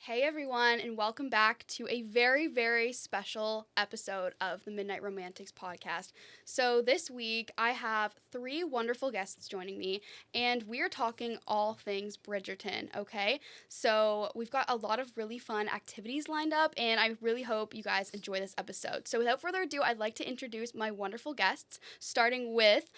Hey everyone, and welcome back to a very, very special episode of the Midnight Romantics podcast. So this week, I have 3 wonderful guests joining me, and we are talking all things Bridgerton, okay? So we've got a lot of really fun activities lined up, and I really hope you guys enjoy this episode. So without further ado, I'd like to introduce my wonderful guests, starting with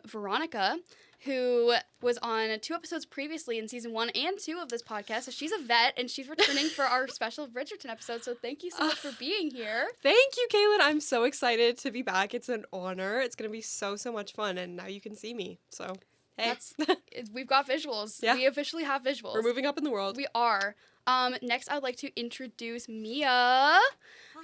Veronica, who was on 2 episodes previously in season 1 and 2 of this podcast. So she's a vet, and she's returning for our special Bridgerton episode. So thank you so much for being here. Thank you, Kaelin. I'm so excited to be back. It's an honor. It's going to be so much fun, and now you can see me. So, hey. We've got visuals. Yeah. We officially have visuals. We're moving up in the world. We are. Next, I would like to introduce Mia,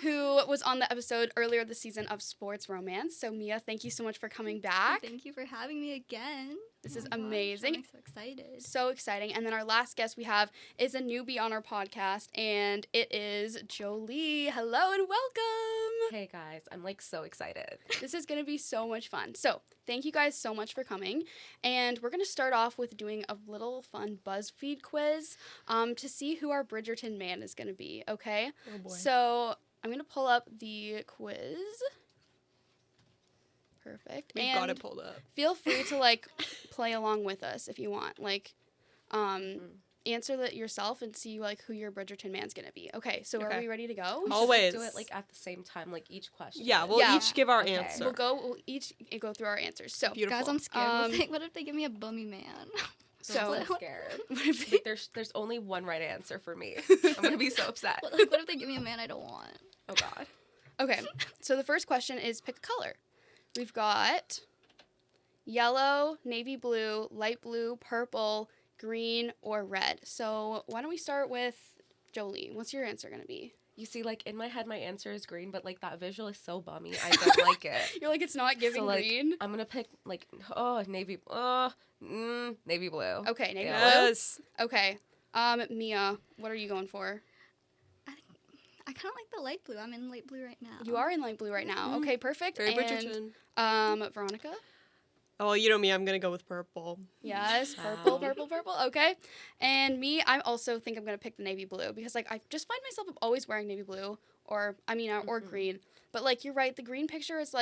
who was on the episode earlier this season of Sports Romance. So, Mia, thank you so much for coming back. Thank you for having me again. This is amazing. I'm so excited. So exciting. And then our last guest we have is a newbie on our podcast, and it is Jolie. Hello and welcome. Hey guys, I'm so excited. This is going to be so much fun. So thank you guys so much for coming. And we're going to start off with doing a little fun Buzzfeed quiz to see who our Bridgerton man is going to be, okay? Oh boy. So I'm going to pull up the quiz. Perfect. We've got it pulled up. Feel free to play along with us if you want. Answer that yourself and see who your Bridgerton man's gonna be. Okay, so are we ready to go? Always. Do it at the same time, each question. Yeah, we'll each give our answer. We'll each go through our answers. So beautiful. Guys, I'm scared. What if they give me a bummy man? So I'm so scared. There's only one right answer for me. I'm gonna be so upset. What if they give me a man I don't want? Oh God. Okay, so the first question is pick a color. We've got yellow, navy blue, light blue, purple, green, or red. So why don't we start with Jolie? What's your answer going to be? You see, in my head, my answer is green, but that visual is so bummy. I don't like it. You're it's not giving green? I'm gonna pick navy blue. Okay, navy yes. blue. Okay. Mia, what are you going for? I kind of like the light blue. I'm in light blue right now. You are in light blue right now. Mm-hmm. Okay, perfect. Very Bridgerton. Veronica? Oh, you know me. I'm going to go with purple. Yes, purple. Okay. And me, I also think I'm going to pick the navy blue because, I just find myself always wearing navy blue or green. But, you're right. The green picture is,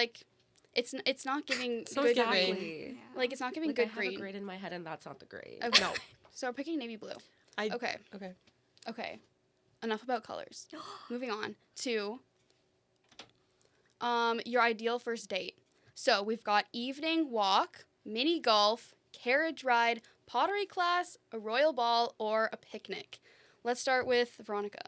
it's not giving good green. Yeah. It's not giving I good have green. a grade in my head, and that's not the grade. Okay. No. So we're picking navy blue. Okay. Okay. Enough about colors. Moving on to your ideal first date. So we've got evening walk, mini golf, carriage ride, pottery class, a royal ball, or a picnic. Let's start with Veronica.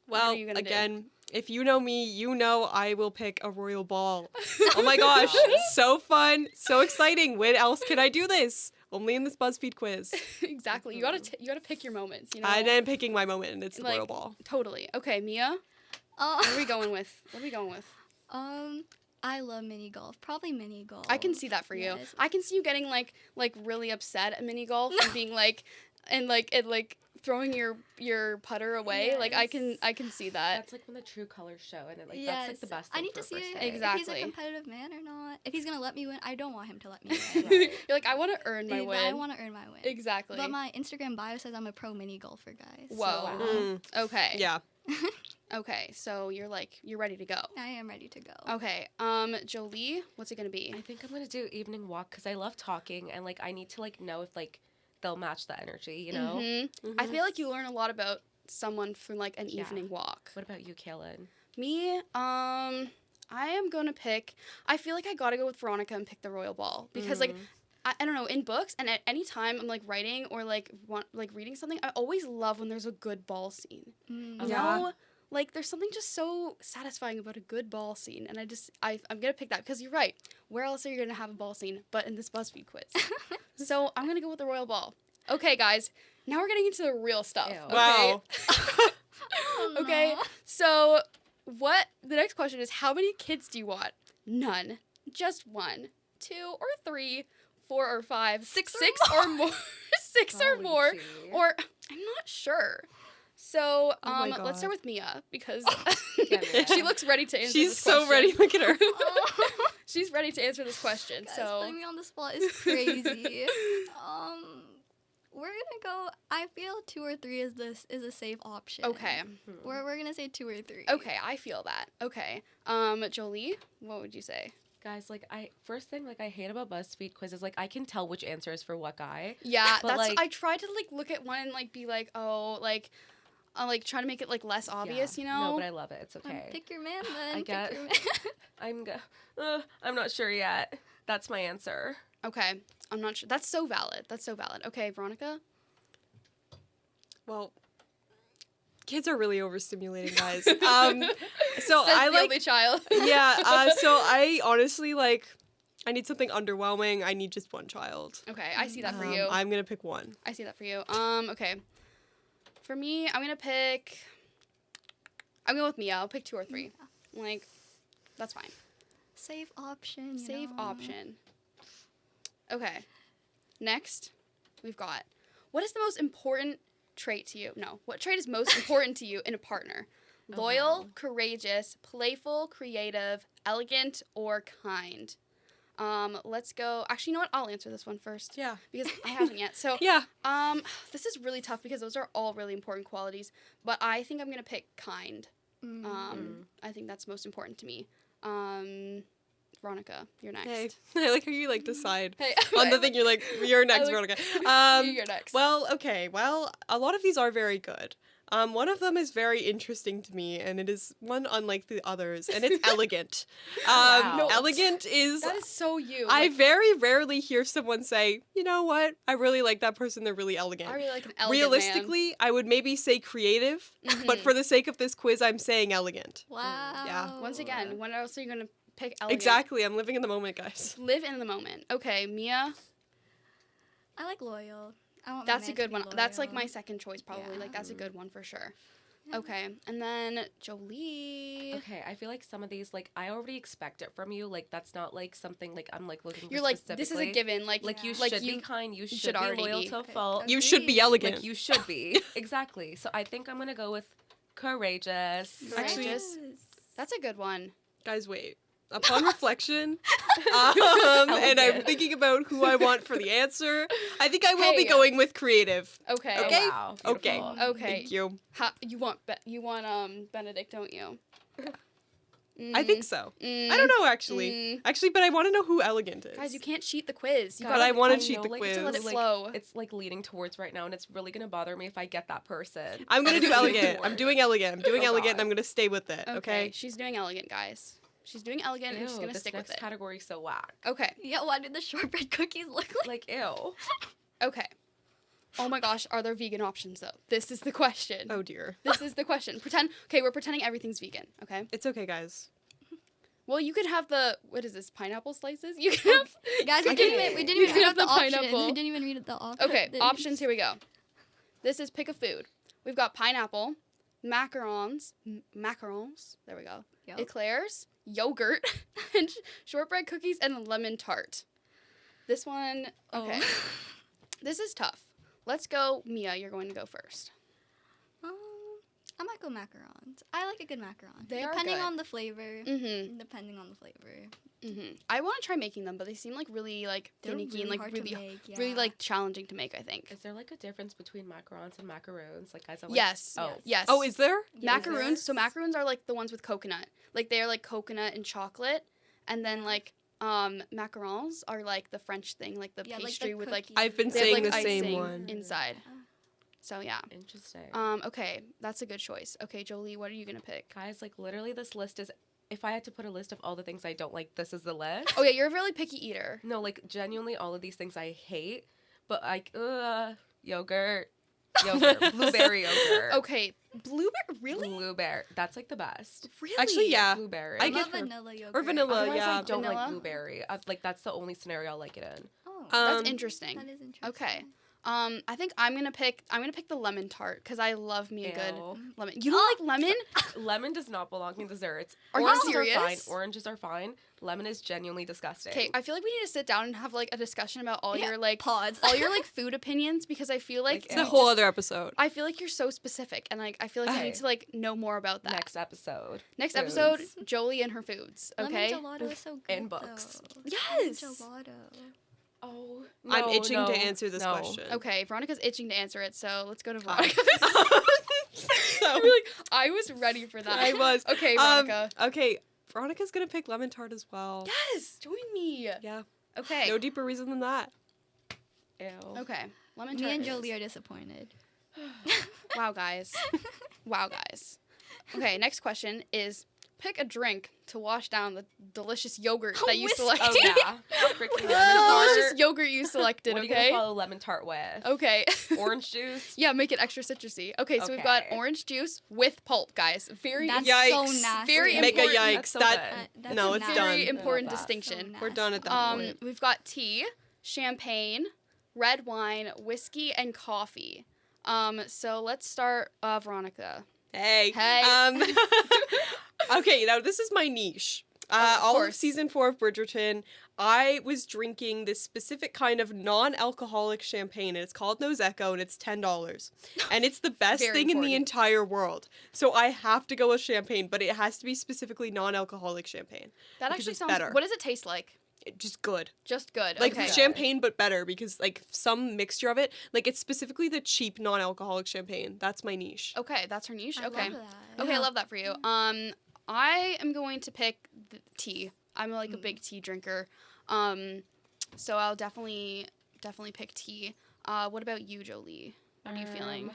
Well, again, if you know me, you know I will pick a royal ball. Oh my gosh, so fun, so exciting. When else can I do this? Only in this BuzzFeed quiz. Exactly. You gotta pick your moments. You know. And I'm picking my moment, and it's the royal ball. Totally. Okay, Mia. What are we going with? I love mini golf. Probably mini golf. I can see that for you. Yes. I can see you getting really upset at mini golf and being throwing your putter away. Yes. I can see that. That's when the true colors show, and yes. that's the best I thing need for to see a first if date. Exactly. he's a competitive man or not. If he's gonna let me win, I don't want him to let me win. Right. You're I want to earn my win. I want to earn my win. Exactly. But my Instagram bio says I'm a pro mini golfer, guys. Whoa. So, Okay. Yeah. Okay. So you're ready to go. I am ready to go. Okay. Jolie, what's it gonna be? I think I'm gonna do evening walk because I love talking, and I need to know if they'll match the energy, you know. Mm-hmm. I feel you learn a lot about someone from an evening walk. What about you, Kaelin? Me, I am gonna pick. I feel I gotta go with Veronica and pick the royal ball because I don't know, in books and at any time I'm writing or reading something, I always love when there's a good ball scene. Mm. You know? There's something just so satisfying about a good ball scene, and I'm gonna pick that because you're right. Where else are you gonna have a ball scene but in this BuzzFeed quiz? So I'm gonna go with the royal ball. Okay, guys, now we're getting into the real stuff. Ew. Okay? Wow. Oh, no. Okay, so the next question is, how many kids do you want? None. Just 1, 2, or 3, 4 or 5, 6 or more. 6 or more. Gee. Or I'm not sure. So my let's start God. with Mia because Yeah, Mia. she looks ready to answer She's this so question. ready. Look at her. She's ready to answer this question. Guys, So putting me on the spot is crazy. we're gonna go. I feel 2 or 3 is a safe option. Okay. We're gonna say 2 or 3. Okay, I feel that. Okay. Jolie, what would you say? Guys, like first thing like I hate about BuzzFeed quizzes, like I can tell which answer is for what guy. Yeah, But, that's like- I tried to like look at one and like be like, oh, like try to make it like less obvious, Yeah. you know? No, but I love it. It's okay. Pick your man then. I get- Pick your man. I'm not sure yet. That's my answer. Okay. I'm not sure. That's so valid. Okay, Veronica? Well, kids are really overstimulating, guys. So Says I the like only child. yeah, so I honestly like I need something underwhelming. I need just one child. Okay, I see that for you. I'm going to pick one. I see that for you. Okay. For me, I'm going with Mia. I'll pick 2 or 3. Like, that's fine. Safe option. Safe option. Okay. Next, we've got, what is the most important trait to you? No, what trait is most important to you in a partner? Oh, Loyal, wow. courageous, playful, creative, elegant, or kind? Let's go. Actually, you know what? I'll answer this one first. Yeah. Because I haven't yet. So, Yeah. this is really tough because those are all really important qualities. But I think I'm gonna pick kind. I think that's most important to me. Veronica, you're next. Hey, I like how you like decide Hey, on the thing. You're like, you're next, like- Veronica. you're next. Well, okay. Well, a lot of these are very good. One of them is very interesting to me, and it is one unlike the others, and it's elegant. Wow. No, Elegant is. that is so you. I very rarely hear someone say, you know what? I really like that person. They're really elegant. I really like an elegant Realistically, I would maybe say creative, man. but for the sake of this quiz, I'm saying elegant. Wow. Yeah. Once again, when else are you gonna pick elegant? Exactly. I'm living in the moment, guys. Live in the moment. Okay, Mia. I like loyal. I want my That's a man to good be one. That's like loyal. my second choice probably. Yeah. Like that's a good one for sure. Okay, and then Jolie. Okay, I feel like some of these, like, I already expect it from you. Like, that's not, like, something, like, I'm, like, looking for You're like, this is a specifically. given. Like, Like, you like should be kind. You should be already loyal be. to a Okay. fault. You should be elegant. Like, you should be. Exactly. So I think I'm going to go with courageous. Actually- Courageous. That's a good one. Guys, wait. Upon reflection, and I'm thinking about who I want for the answer, I think I will be Hey. going with creative. Okay. Okay. Oh, wow. Okay. Beautiful. Okay. Thank you. You want Benedict, don't you? I think so. Mm. I don't know, actually. Actually, but I want to know who elegant is. Guys, you can't cheat the quiz. You But gotta I want to I cheat know, the like, quiz. to let it like, flow. It's, like, leading towards right now, and it's really going to bother me if I get that person. I'm going to do It's leading elegant. I'm towards. doing elegant. I'm doing Oh, elegant, and God. I'm going to stay with it, okay? She's doing elegant, guys. She's doing elegant, and she's Ew, gonna this stick with next it. category so whack. Okay. Yeah, what do the shortbread cookies look like? Like, ew. Okay. Oh my gosh, are there vegan options though? This is the question. Oh, dear. This is the question. Okay, we're pretending everything's vegan, okay? It's okay, guys. Well, you could have what is this, pineapple slices? You can have, Guys, we Okay. didn't You even can read have out the the options. pineapple. We didn't even read the options. okay, options, here we go. This is pick a food. We've got pineapple, macarons, there we go, Yep. eclairs, yogurt, and shortbread cookies, and a lemon tart. This one, okay. Oh. This is tough. Let's go, Mia, you're going to go first. I might go macarons. I like a good macaron. They are Depending good. on the flavor. Mm-hmm. Depending on the flavor. Mm-hmm. I want to try making them, but they seem like really like They're finicky and really like hard really, to make, really yeah. like challenging to make. I think. Is there, like, a difference between macarons and macaroons? Like, guys, I'm like, Yes. Oh. Yes. Oh, is there? macaroons? So macaroons are like the ones with coconut. Like they are like coconut and chocolate, and then like macarons are like the French thing, like the Yeah, like the pastry with like cookies. I've been they have, saying like, the same icing one. inside. So yeah. Interesting. Okay, that's a good choice. Okay, Jolie, what are you gonna pick? Guys, like, literally, this list is, if I had to put a list of all the things I don't like, this is the list. Oh yeah, you're a really picky eater. No, like, genuinely, all of these things I hate, but, like, yogurt, blueberry yogurt. Okay, blueberry. Really? Blueberry. That's, like, the best. Really? Actually, yeah. Blueberry. I I get love her. vanilla yogurt. Or vanilla, Otherwise, yeah. I don't Vanilla? like blueberry. Like, that's the only scenario I'll like it in. Oh, That's interesting. that is interesting. Okay. I think I'm gonna pick the lemon tart because I love me a good Ew. lemon. You don't like lemon? Lemon does not belong in desserts. Are you Oranges serious? Are fine. Oranges are fine. Lemon is genuinely disgusting. Okay, I feel like we need to sit down and have like a discussion about all Yeah, your like pods. all your like food opinions because I feel like Like, It's you a whole other episode. I feel like you're so specific and like I feel like I Okay. need to like know more about that. Next episode. Next Foods. episode, Jolie and her foods. Okay. Lemon gelato is so good. And books. Though. Yes. Lemon gelato. Oh, I'm itching to answer this question. Okay, Veronica's itching to answer it, so let's go to Fine. Veronica. So I was ready for that. I was. Okay, Veronica. Okay, Veronica's gonna pick lemon tart as well. Yes, join me. Yeah. Okay. No deeper reason than that. Ew. Okay. Lemon tart. Me and is- Jolie are disappointed. Wow, guys. Wow, guys. Okay, next question is pick a drink to wash down the delicious yogurt that you Whiskey. selected. Oh yeah. Freaking The lemon tart. delicious yogurt you selected, What are you okay? gonna follow lemon tart with? Okay. Orange juice. Yeah, make it extra citrusy. Okay, so we've got Okay. orange juice with pulp, guys. Very That's Yikes. so nasty. Very Make a important. yikes. That's so That good. That's no, it's nasty. very done. important I love that. distinction. So We're done at that point. We've got tea, champagne, red wine, whiskey, and coffee. So let's start, Veronica. Hey. Hey. Okay, now this is my niche. Of All of course. season 4 of Bridgerton, I was drinking this specific kind of non-alcoholic champagne, and it's called Prosecco, and it's $10. And it's the best Very thing in the important. entire world. So I have to go with champagne, but it has to be specifically non-alcoholic champagne. That Because actually it's sounds. better. What does it taste like? Just good. Just good. Like okay. champagne, but better, because like some mixture of it, like it's specifically the cheap non-alcoholic champagne. That's my niche. Okay, that's her niche. I Okay. love that. Okay, I love that for you. I am going to pick the tea. I'm like a big tea drinker. So I'll definitely pick tea. What about you, Jolie? What are you feeling?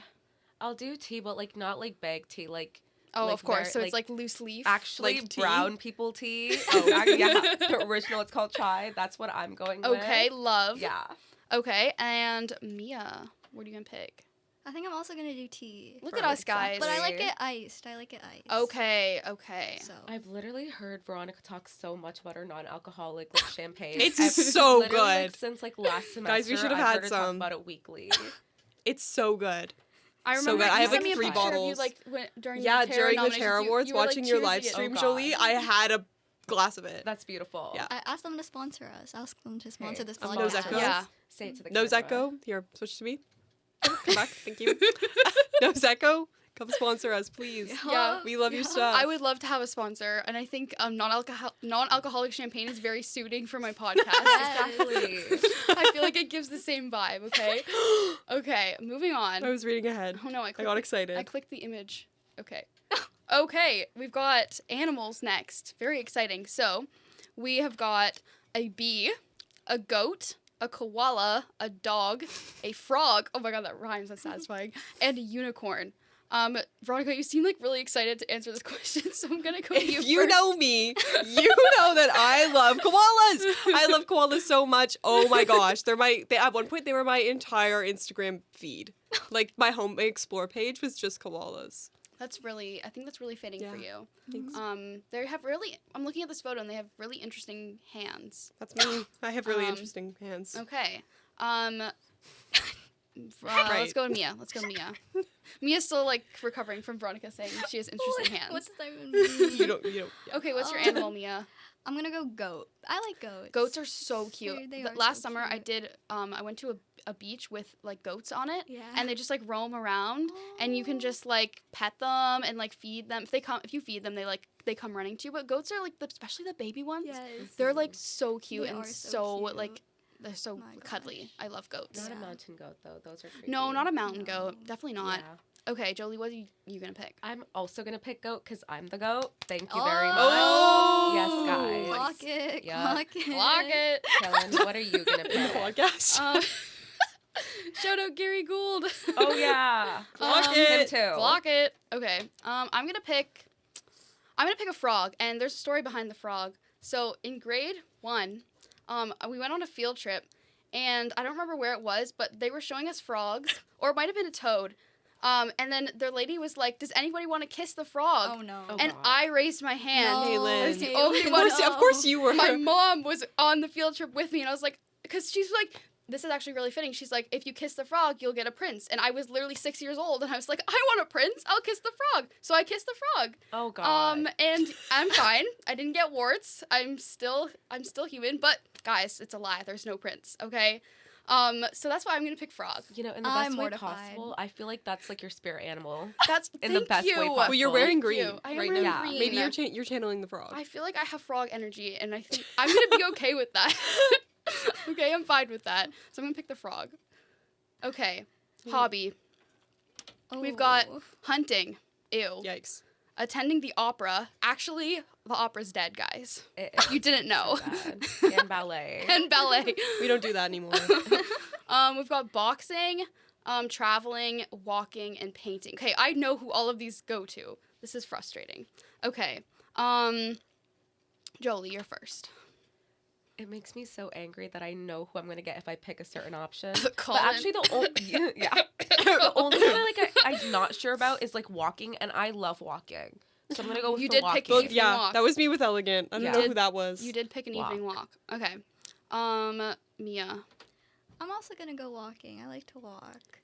I'll do tea, but like not like bag tea, like Oh, like of course. very- So it's like loose leaf. actually Like tea? brown people tea. Oh, yeah, the original. It's called chai. That's what I'm going with. Okay, love. Yeah. Okay, and Mia, what are you gonna pick? I think I'm also gonna do tea. Look at us, guys. But I like Exactly. it iced. I like it iced. Okay, okay. So I've literally heard Veronica talk so much about her non-alcoholic like champagne. It's I've so literally, like, good. since like last semester. Guys, we should have I've had heard her talk some. about it weekly. It's so good. I So remember good. I you have, sent like, me a 3 picture of you, bottles. like during Yeah, the Tara during the nominations, Tara Awards, you were, like, watching your cheersing live it. stream, Oh, Jolie, God. I had a glass of it. That's beautiful. Yeah. I asked them to sponsor us. Ask them to sponsor this I'm podcast. Prosecco. Yeah. Say it to the No camera. Zecco. Here, switch to me. Come back. Thank you. No Zecco. Come sponsor us, please. Yeah. We love your stuff. I would love to have a sponsor, and I think non-alcoholic champagne is very suiting for my podcast. Exactly. I feel like it gives the same vibe. Okay. Okay. Moving on. I was reading ahead. Oh no! I got excited. I clicked the image. Okay. Okay. We've got animals next. Very exciting. So, we have got a bee, a goat, a koala, a dog, a frog. Oh my god, that rhymes. That's satisfying. And a unicorn. Veronica, you seem like really excited to answer this question, so I'm gonna go to you If you first. know me, you know that I love koalas. I love koalas so much. Oh my gosh, they at one point they were my entire Instagram feed. Like my home explore page was just koalas. I think that's really fitting for Yeah. you. Thanks. They have really, I'm looking at this photo and they have really interesting hands. That's me. I have really Um, interesting hands. Okay. Right. Let's go to Mia. Mia's still like recovering from Veronica saying she has interesting hands. What does that even mean? You don't. Yeah. Okay, what's your Oh. animal, Mia? I'm gonna go goat. I like goats. Goats are so cute. They The- are Last so summer I cute. did I went to a beach with like goats on it. Yeah. And they just like roam around and you can just like pet them and like feed them. If you feed them, they come running to you. But goats are like especially the baby ones. Yes. They're like so cute They and are so so cute. like they're so My cuddly. I love goats. Not a Yeah. mountain goat though. Those are creepy. No, not a mountain No. goat. Definitely not. Yeah. Okay, Jolie, what are you gonna pick? I'm also gonna pick goat because I'm the goat. Thank you very much. Oh. Yes, guys. Clock it. Yeah. Clock it. Block it. Kaelin, what are you gonna In the pick? podcast. Shout out Gary Gould. Oh yeah. Clock Him it. too. Block it. Okay. I'm gonna pick a frog, and there's a story behind the frog. So in grade 1, we went on a field trip, and I don't remember where it was, but they were showing us frogs, or it might have been a toad. And then their lady was like, "Does anybody want to kiss the frog?" Oh no. Oh, and God. I raised my hand. No, Kaelin. I was the only Kaelin, one. Of course you were. My mom was on the field trip with me, and I was like, because she's like, this is actually really fitting. She's like, if you kiss the frog, you'll get a prince. And I was literally 6 years old, and I was like, I want a prince. I'll kiss the frog. So I kissed the frog. Oh god. And I'm fine. I didn't get warts. I'm still human. But guys, it's a lie. There's no prince. Okay. So that's why I'm gonna pick frog. You know, in the I'm best way mortified. possible, I feel like that's like your spirit animal. That's In the thank best you. way Well, you're possible. wearing Thank green you. I am right wearing now. green. Maybe you're channeling the frog. I feel like I have frog energy, and I think I'm gonna be okay with that. Okay, I'm fine with that. So I'm gonna pick the frog. Okay, hobby. We've got Oh. hunting. Ew. Yikes. Attending the opera. Actually, the opera's dead, guys. You didn't know. Bad. And ballet. And ballet. We don't do that anymore. We've got boxing, traveling, walking, and painting. Okay, I know who all of these go to. This is frustrating. Okay. Jolie, you're first. It makes me so angry that I know who I'm gonna get if I pick a certain option. Colin. But actually, the only the only one I'm not sure about is like walking, and I love walking, so I'm gonna go with You the did walking. pick an Well, evening yeah, walk. that was me with Elegant. I don't Yeah. know Did- who that was. You did pick an evening walk. Okay. Mia. I'm also gonna go walking. I like to walk.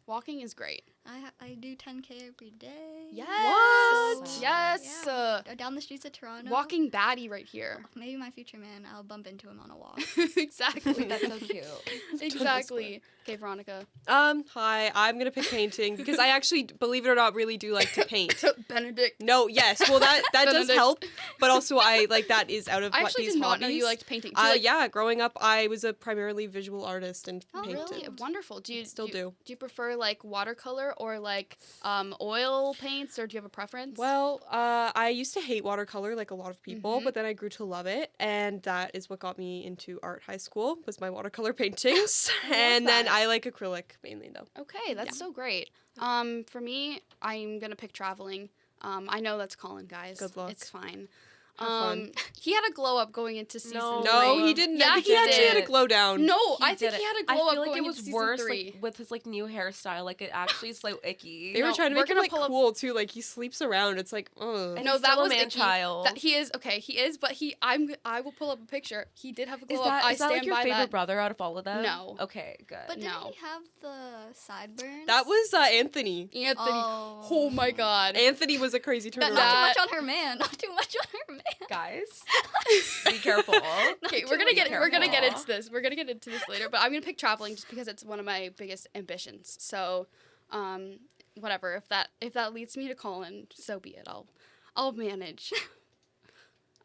Walking is great. I do 10K every day. Yes. What? Yes. Yeah. Down the streets of Toronto. Walking baddie right here. Maybe my future man. I'll bump into him on a walk. Exactly. That's so cute. Exactly. Okay, Veronica. Hi, I'm gonna pick painting because I actually, believe it or not, really do like to paint. Benedict. No, yes, well that does Benedict. help, but also I like that is out of I what actually these did not hobbies. know you liked painting. Do you like- Yeah, growing up, I was a primarily visual artist and Oh, painted. Really? Wonderful. Do you Still do. Do you prefer like watercolor or like oil paints, or do you have a preference? Well, I used to hate watercolor like a lot of people, Mhm. but then I grew to love it, and that is what got me into art high school was my watercolor paintings. And then that. I like acrylic mainly though. Okay, that's so great. For me, I'm gonna pick traveling. I know that's Colin, guys. Good luck. It's fine. Have fun. He had a glow up going into season No. No, three. he didn't. Yeah, he actually had a did. glow down. No, He I think did he it. had a glow I up feel like going it was into season worse 3. like, with his like new hairstyle. Like it actually is so icky. They were No, trying to we're make him gonna like pull up- cool too. Like he sleeps around. It's like, ugh. And No, he's that still a was man icky. child. That he is okay. He is, but I will pull up a picture. He did have a glow Is up. that, I is that stand like your by favorite that. brother out of all of them? No. Okay, good. But didn't No. he have the sideburns? That was Anthony. Anthony. Oh. Oh my God. Anthony was a crazy turnaround. Not too much That- on her man. Not too much on her man. Guys, be careful. Okay, Not we're gonna too get careful. into this. We're gonna get into this later, but I'm gonna pick traveling just because it's one of my biggest ambitions. So, whatever. If that leads me to Colin, so be it. I'll manage.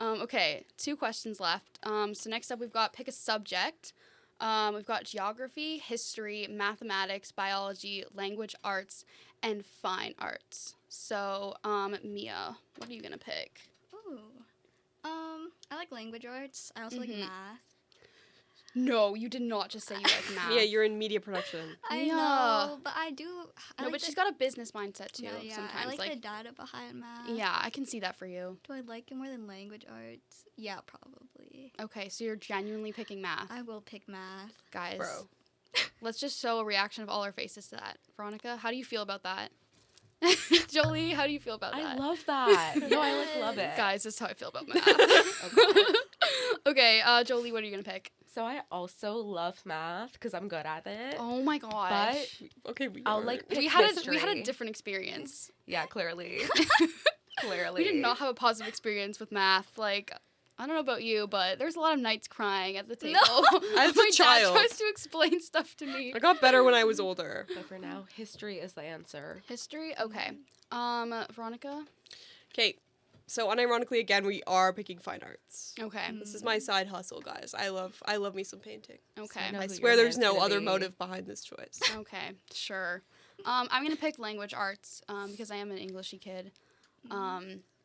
Okay, 2 questions left. So next up we've got pick a subject. We've got geography, history, mathematics, biology, language arts, and fine arts. So, Mia, what are you gonna pick? Ooh. I like language arts. I also like Mhm. math. No, you did not just say you like math. Yeah, you're in media production. I Yeah. know, but I do. I No, like but the- she's got a business mindset too. No, yeah, Sometimes, I like the data behind math. yeah, I can see that for you. Do I like it more than language arts? Yeah, probably. Okay, so you're genuinely picking math, I will pick math. guys. Bro. Let's just show a reaction of all our faces to that. Veronica, how do you feel about that? Jolie, how do you feel about I that? love that. No, I like love it. Guys, this is how I feel about math. Okay. Okay, Jolie, what are you gonna pick? So I also love math because I'm good at it. Oh my gosh. Okay, we I'll are. like pick we had a history. different experience. Yeah, clearly. Clearly. We did not have a positive experience with math. Like, I don't know about you, but there's a lot of nights crying at the table. As a My child. dad tries to explain stuff to me. I got better when I was older. But for now, history is the answer. History? Okay. Veronica? Okay, so unironically again, we are picking fine arts. Okay. This is my side hustle, guys. I love me some painting. Okay. I know I who swear your there's man's no gonna other be. motive behind this choice. Okay, sure. I'm gonna pick language arts because I am an Englishy kid.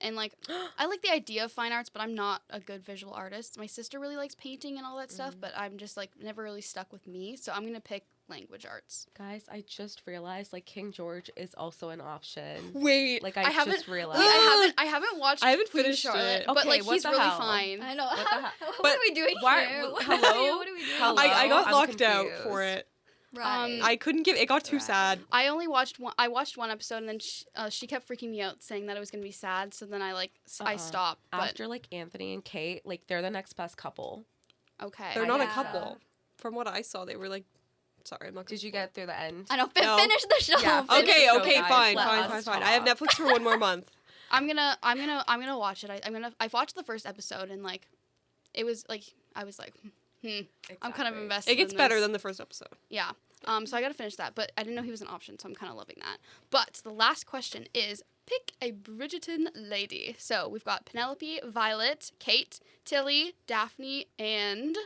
And like, I like the idea of fine arts, but I'm not a good visual artist. My sister really likes painting and all that stuff, but I'm just like never really stuck with me. So I'm gonna pick language arts. Guys, I just realized like King George is also an option. Wait, Like I I haven't. just realized. Wait, I haven't watched. I haven't Queen finished Charlotte, it. but Okay, like what he's the really hell? fine. I know. What the heck? What But are we doing why- here? What hello? what are we doing? Hello? I got I'm locked out confused. for it. Right. I couldn't give. It got too Right. sad. I only watched one. I watched one episode, and then she kept freaking me out, saying that it was gonna be sad. So then I I stopped. But After like Anthony and Kate, like they're the next best couple. okay, They're not a yeah. couple. From what I saw, they were like. Sorry, I'm not. Did you get through the end? I know. No. Finish the show. Yeah, Finish finish Okay, the show, okay, guys. fine, Let fine, us fine, fine. I have talk. Netflix for 1 more month. I'm gonna watch it. I've watched the first episode, and like, it was like I was like, I'm kind of Exactly. invested. It gets in better this. than the first episode. Yeah. So I gotta finish that, but I didn't know he was an option, so I'm kind of loving that. But the last question is pick a Bridgerton lady. So we've got Penelope, Violet, Kate, Tilly, Daphne, and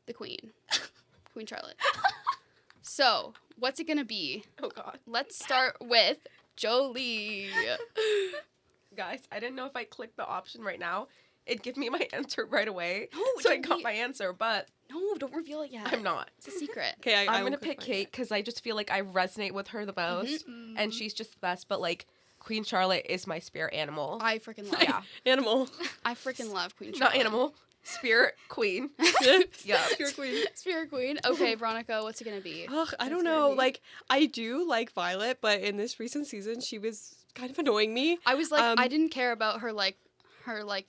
the Queen. Queen Charlotte. So, what's it gonna be? Oh God. Let's start with Jolie. Guys, I didn't know if I clicked the option right now, it'd give me my answer right away. No, so I don't got be- my answer, but No, don't reveal it yet. I'm not. It's a secret. Okay, I'm I gonna will pick click mine. Kate because I just feel like I resonate with her the most, and she's just the best. But like, Queen Charlotte is my spirit animal. I freaking love. Yeah, Animal. I freaking love Queen Charlotte. not animal, spirit queen. Yeah, Pure queen. Spirit Queen. Okay, Veronica, what's it gonna be? Ugh, I don't That's gonna know. be- Like, I do like Violet, but in this recent season, she was kind of annoying me. I was like, Um, I didn't care about her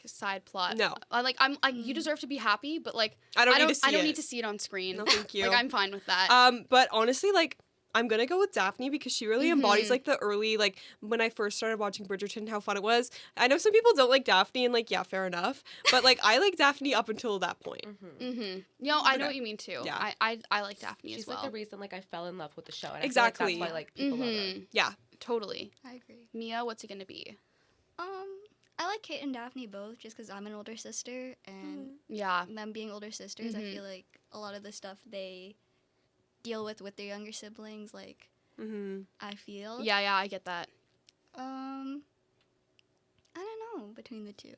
side plot. No. I'm you deserve to be happy, but like I don't need to see I don't it. need to see it on screen. No, thank you. Like I'm fine with that. But honestly, like, I'm gonna go with Daphne because she really embodies Mhm. like the early, like when I first started watching Bridgerton, how fun it was. I know some people don't like Daphne, and like, yeah, fair enough. But like, I like Daphne up until that point. Mm-hmm. No, I know Okay. what you mean too. Yeah. I like Daphne she's as well. like the reason like I fell in love with the show, and Exactly. I feel like that's why like people love her. Mhm. Yeah. Totally. I agree. Mia, what's it gonna be? I like Kate and Daphne both just because I'm an older sister, and Yeah. them being older sisters, I Mhm. feel like a lot of the stuff they deal with their younger siblings, like, Mm-hmm. I feel. Yeah, I get that. I don't know between the two.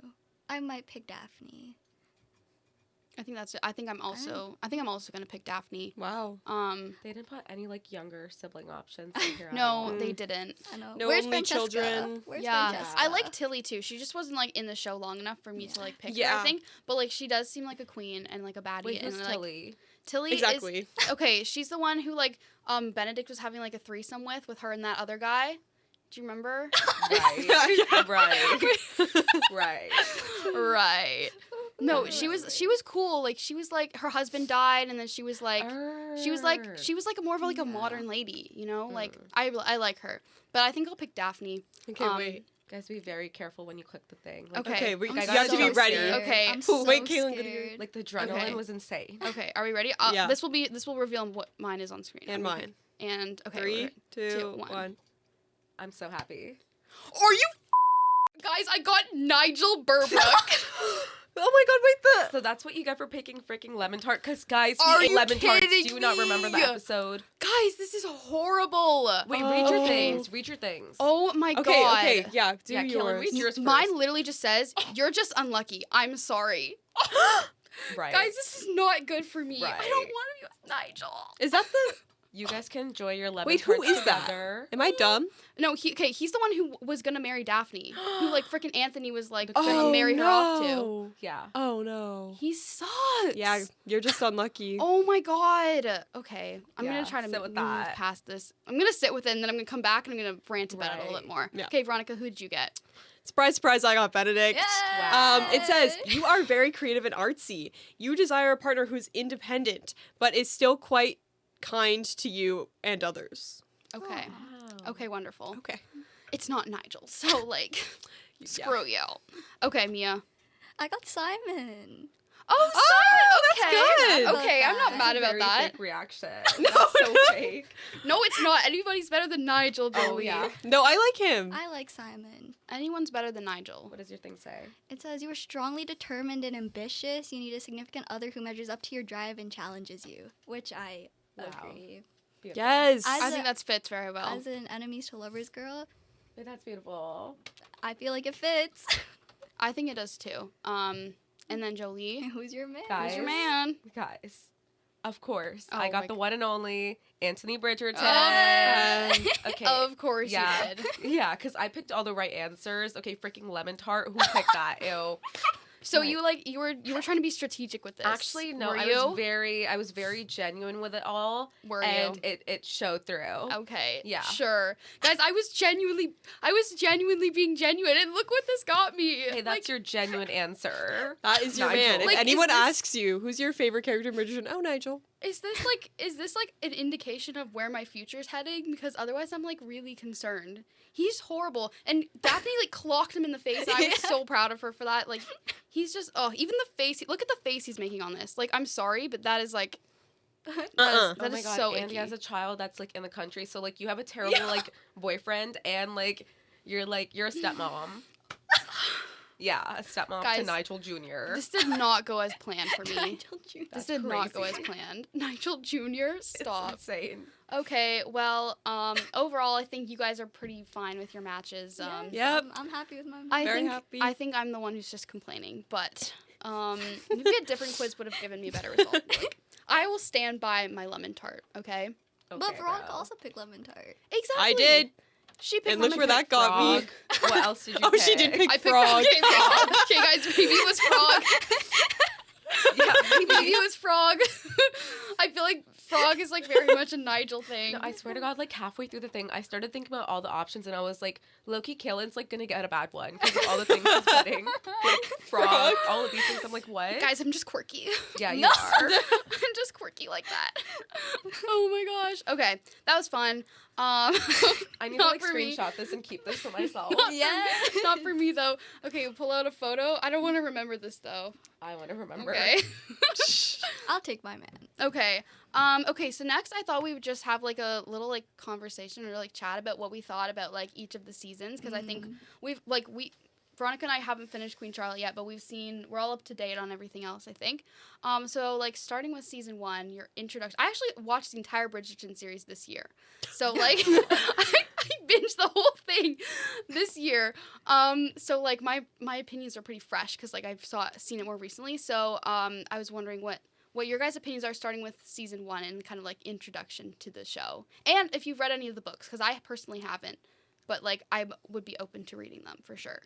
I might pick Daphne. I think that's it. I think I'm also gonna pick Daphne. Wow. They didn't put any like younger sibling options in here. at No, all. they didn't. I know. No Where's only Francesca? children. Where's Yeah, Francesca? I like Tilly too. She just wasn't like in the show long enough for me to like pick her, Yeah. I think. But like she does seem like a queen and like a baddie. Wait, and who's like, Tilly? Tilly Exactly. is okay. She's the one who like Benedict was having like a threesome with her and that other guy. Do you remember? Right, right. Right. No, she was cool. Like she was like her husband died, and then she was like a more of like a modern lady. You know, like I like her, but I think I'll pick Daphne. Okay, wait. Guys, be very careful when you click the thing. Like, Okay. Okay, I'm you so have to be ready. scared. Okay. I'm Ooh, so wait, Kaelin, scared. like the adrenaline Okay. was insane. Okay, are we ready? Yeah. This will reveal what mine is on screen. And Okay. mine. And okay. 3, 2, two, one. 1. I'm so happy. Are you guys? I got Nigel Burbrook. Oh my god, wait, So that's what you get for picking freaking lemon tart. Cause guys, he Are ate you lemon tarts. kidding Do you not remember the me? episode? Guys, this is horrible. Wait, read your Oh. things. Read your things. Oh my Okay, god. okay, yeah, do Yeah, Kaelin, yours. read yours first. Mine literally just says, "You're just unlucky. I'm sorry." Right. Guys, this is not good for me. I Right. don't want to be with Nigel. Is that the... You guys can enjoy your lemon Wait, who tarts is that? together. Am I dumb? No, he's the one who was gonna marry Daphne. Who like freaking Anthony was like Oh, gonna marry her off to. no. Yeah. Oh no. He sucks. Yeah, you're just unlucky. Oh my god. Okay, I'm Yeah, gonna try to sit with move that. past this. I'm gonna sit with it, and then I'm gonna come back and I'm gonna rant about it a little Right. bit more. Yeah. Okay, Veronica, who did you get? Surprise, surprise, I got Benedict. Wow. It says, you are very creative and artsy. You desire a partner who's independent, but is still quite kind to you and others. Okay. Wow. Okay, wonderful. Okay. It's not Nigel, so like, Yeah. screw you. Okay, Mia. I got Simon. Oh, that's sorry. good. Okay, okay, I'm not That's mad That's a about very that. fake reaction. No, That's so no. fake. No, it's not. Anybody's better than Nigel, Oh, Joey. yeah. No, I like him. I like Simon. Anyone's better than Nigel. What does your thing say? It says you are strongly determined and ambitious. You need a significant other who measures up to your drive and challenges you, which I Wow. agree. Beautiful. Yes. I As think a- that fits very well. As an enemies to lovers girl, Wait, that's beautiful. I feel like it fits. I think it does too. And then Jolie. Who's your man? Guys. Who's your man? Guys, of course, Oh I my got the one and only Anthony Bridgerton. Okay. Of course Yeah. you did. Yeah, because I picked all the right answers. Okay, freaking lemon tart. Who picked that? Ew. So Right. you were trying to be strategic with this. Actually, no. Were I you? was very genuine with it all, Were and you? it showed through. Okay. Yeah. Sure. Guys, I was genuinely being genuine, and look what this got me. Hey, that's your genuine answer. That is your Nigel. man. If Like, is anyone this- asks you, who's your favorite character in Bridgerton? Oh, Nigel. Is this like an indication of where my future's heading? Because otherwise I'm like really concerned. He's horrible. And Daphne like clocked him in the face, and I was so proud of her for that. Like he's just even the face, look at the face he's making on this. Like I'm sorry, but that is like that Uh-uh. is, that Oh my is god, so and he icky. has a child that's like in the country, so like you have a terrible like boyfriend, and like You're a stepmom. Yeah, a stepmom Guys, to Nigel Jr. This did not go as planned for me. Nigel Jr. This That's did not go as crazy. planned. Nigel Jr., stop. It's insane. Okay, well, overall, I think you guys are pretty fine with your matches. Yes, Yep. I'm happy with my Very happy. I think I'm the one who's just complaining, but maybe a different quiz would have given me a better result. Like, I will stand by my lemon tart. Okay. But Okay, Veronica bro. also picked lemon tart. Exactly. I did. She picked And look lemon where tart. that got me. Frog. What else did you Oh, pick? she did pick I picked frog. Okay, frog. Okay, guys, maybe it was frog. Yeah, Maybe it was frog. I feel like frog is like very much a Nigel thing. No, I swear to God, like halfway through the thing, I started thinking about all the options, and I was like, low-key, Kaelin's like gonna get a bad one because of all the things she's putting. Like frog, all of these things. I'm like, what? Guys, I'm just quirky. Yeah, you No. are. I'm just quirky like that. Oh my gosh. Okay, that was fun. I need to Not like for me. screenshot this and keep this for myself. Yeah. Not for me though. Okay, pull out a photo. I don't want to remember this though. I want to remember. Okay. I'll take my man. Okay. Okay, so next I thought we would just have like a little like conversation or like chat about what we thought about like each of the seasons because I think Veronica and I haven't finished Queen Charlotte yet, but we're all up to date on everything else, I think. So like starting with season 1, your introduction. I actually watched the entire Bridgerton series this year. So like I binged the whole thing this year. So like my opinions are pretty fresh because like I've seen it more recently. So I was wondering what your guys' opinions are starting with season 1 and kind of like introduction to the show. And if you've read any of the books, because I personally haven't, but like I would be open to reading them for sure.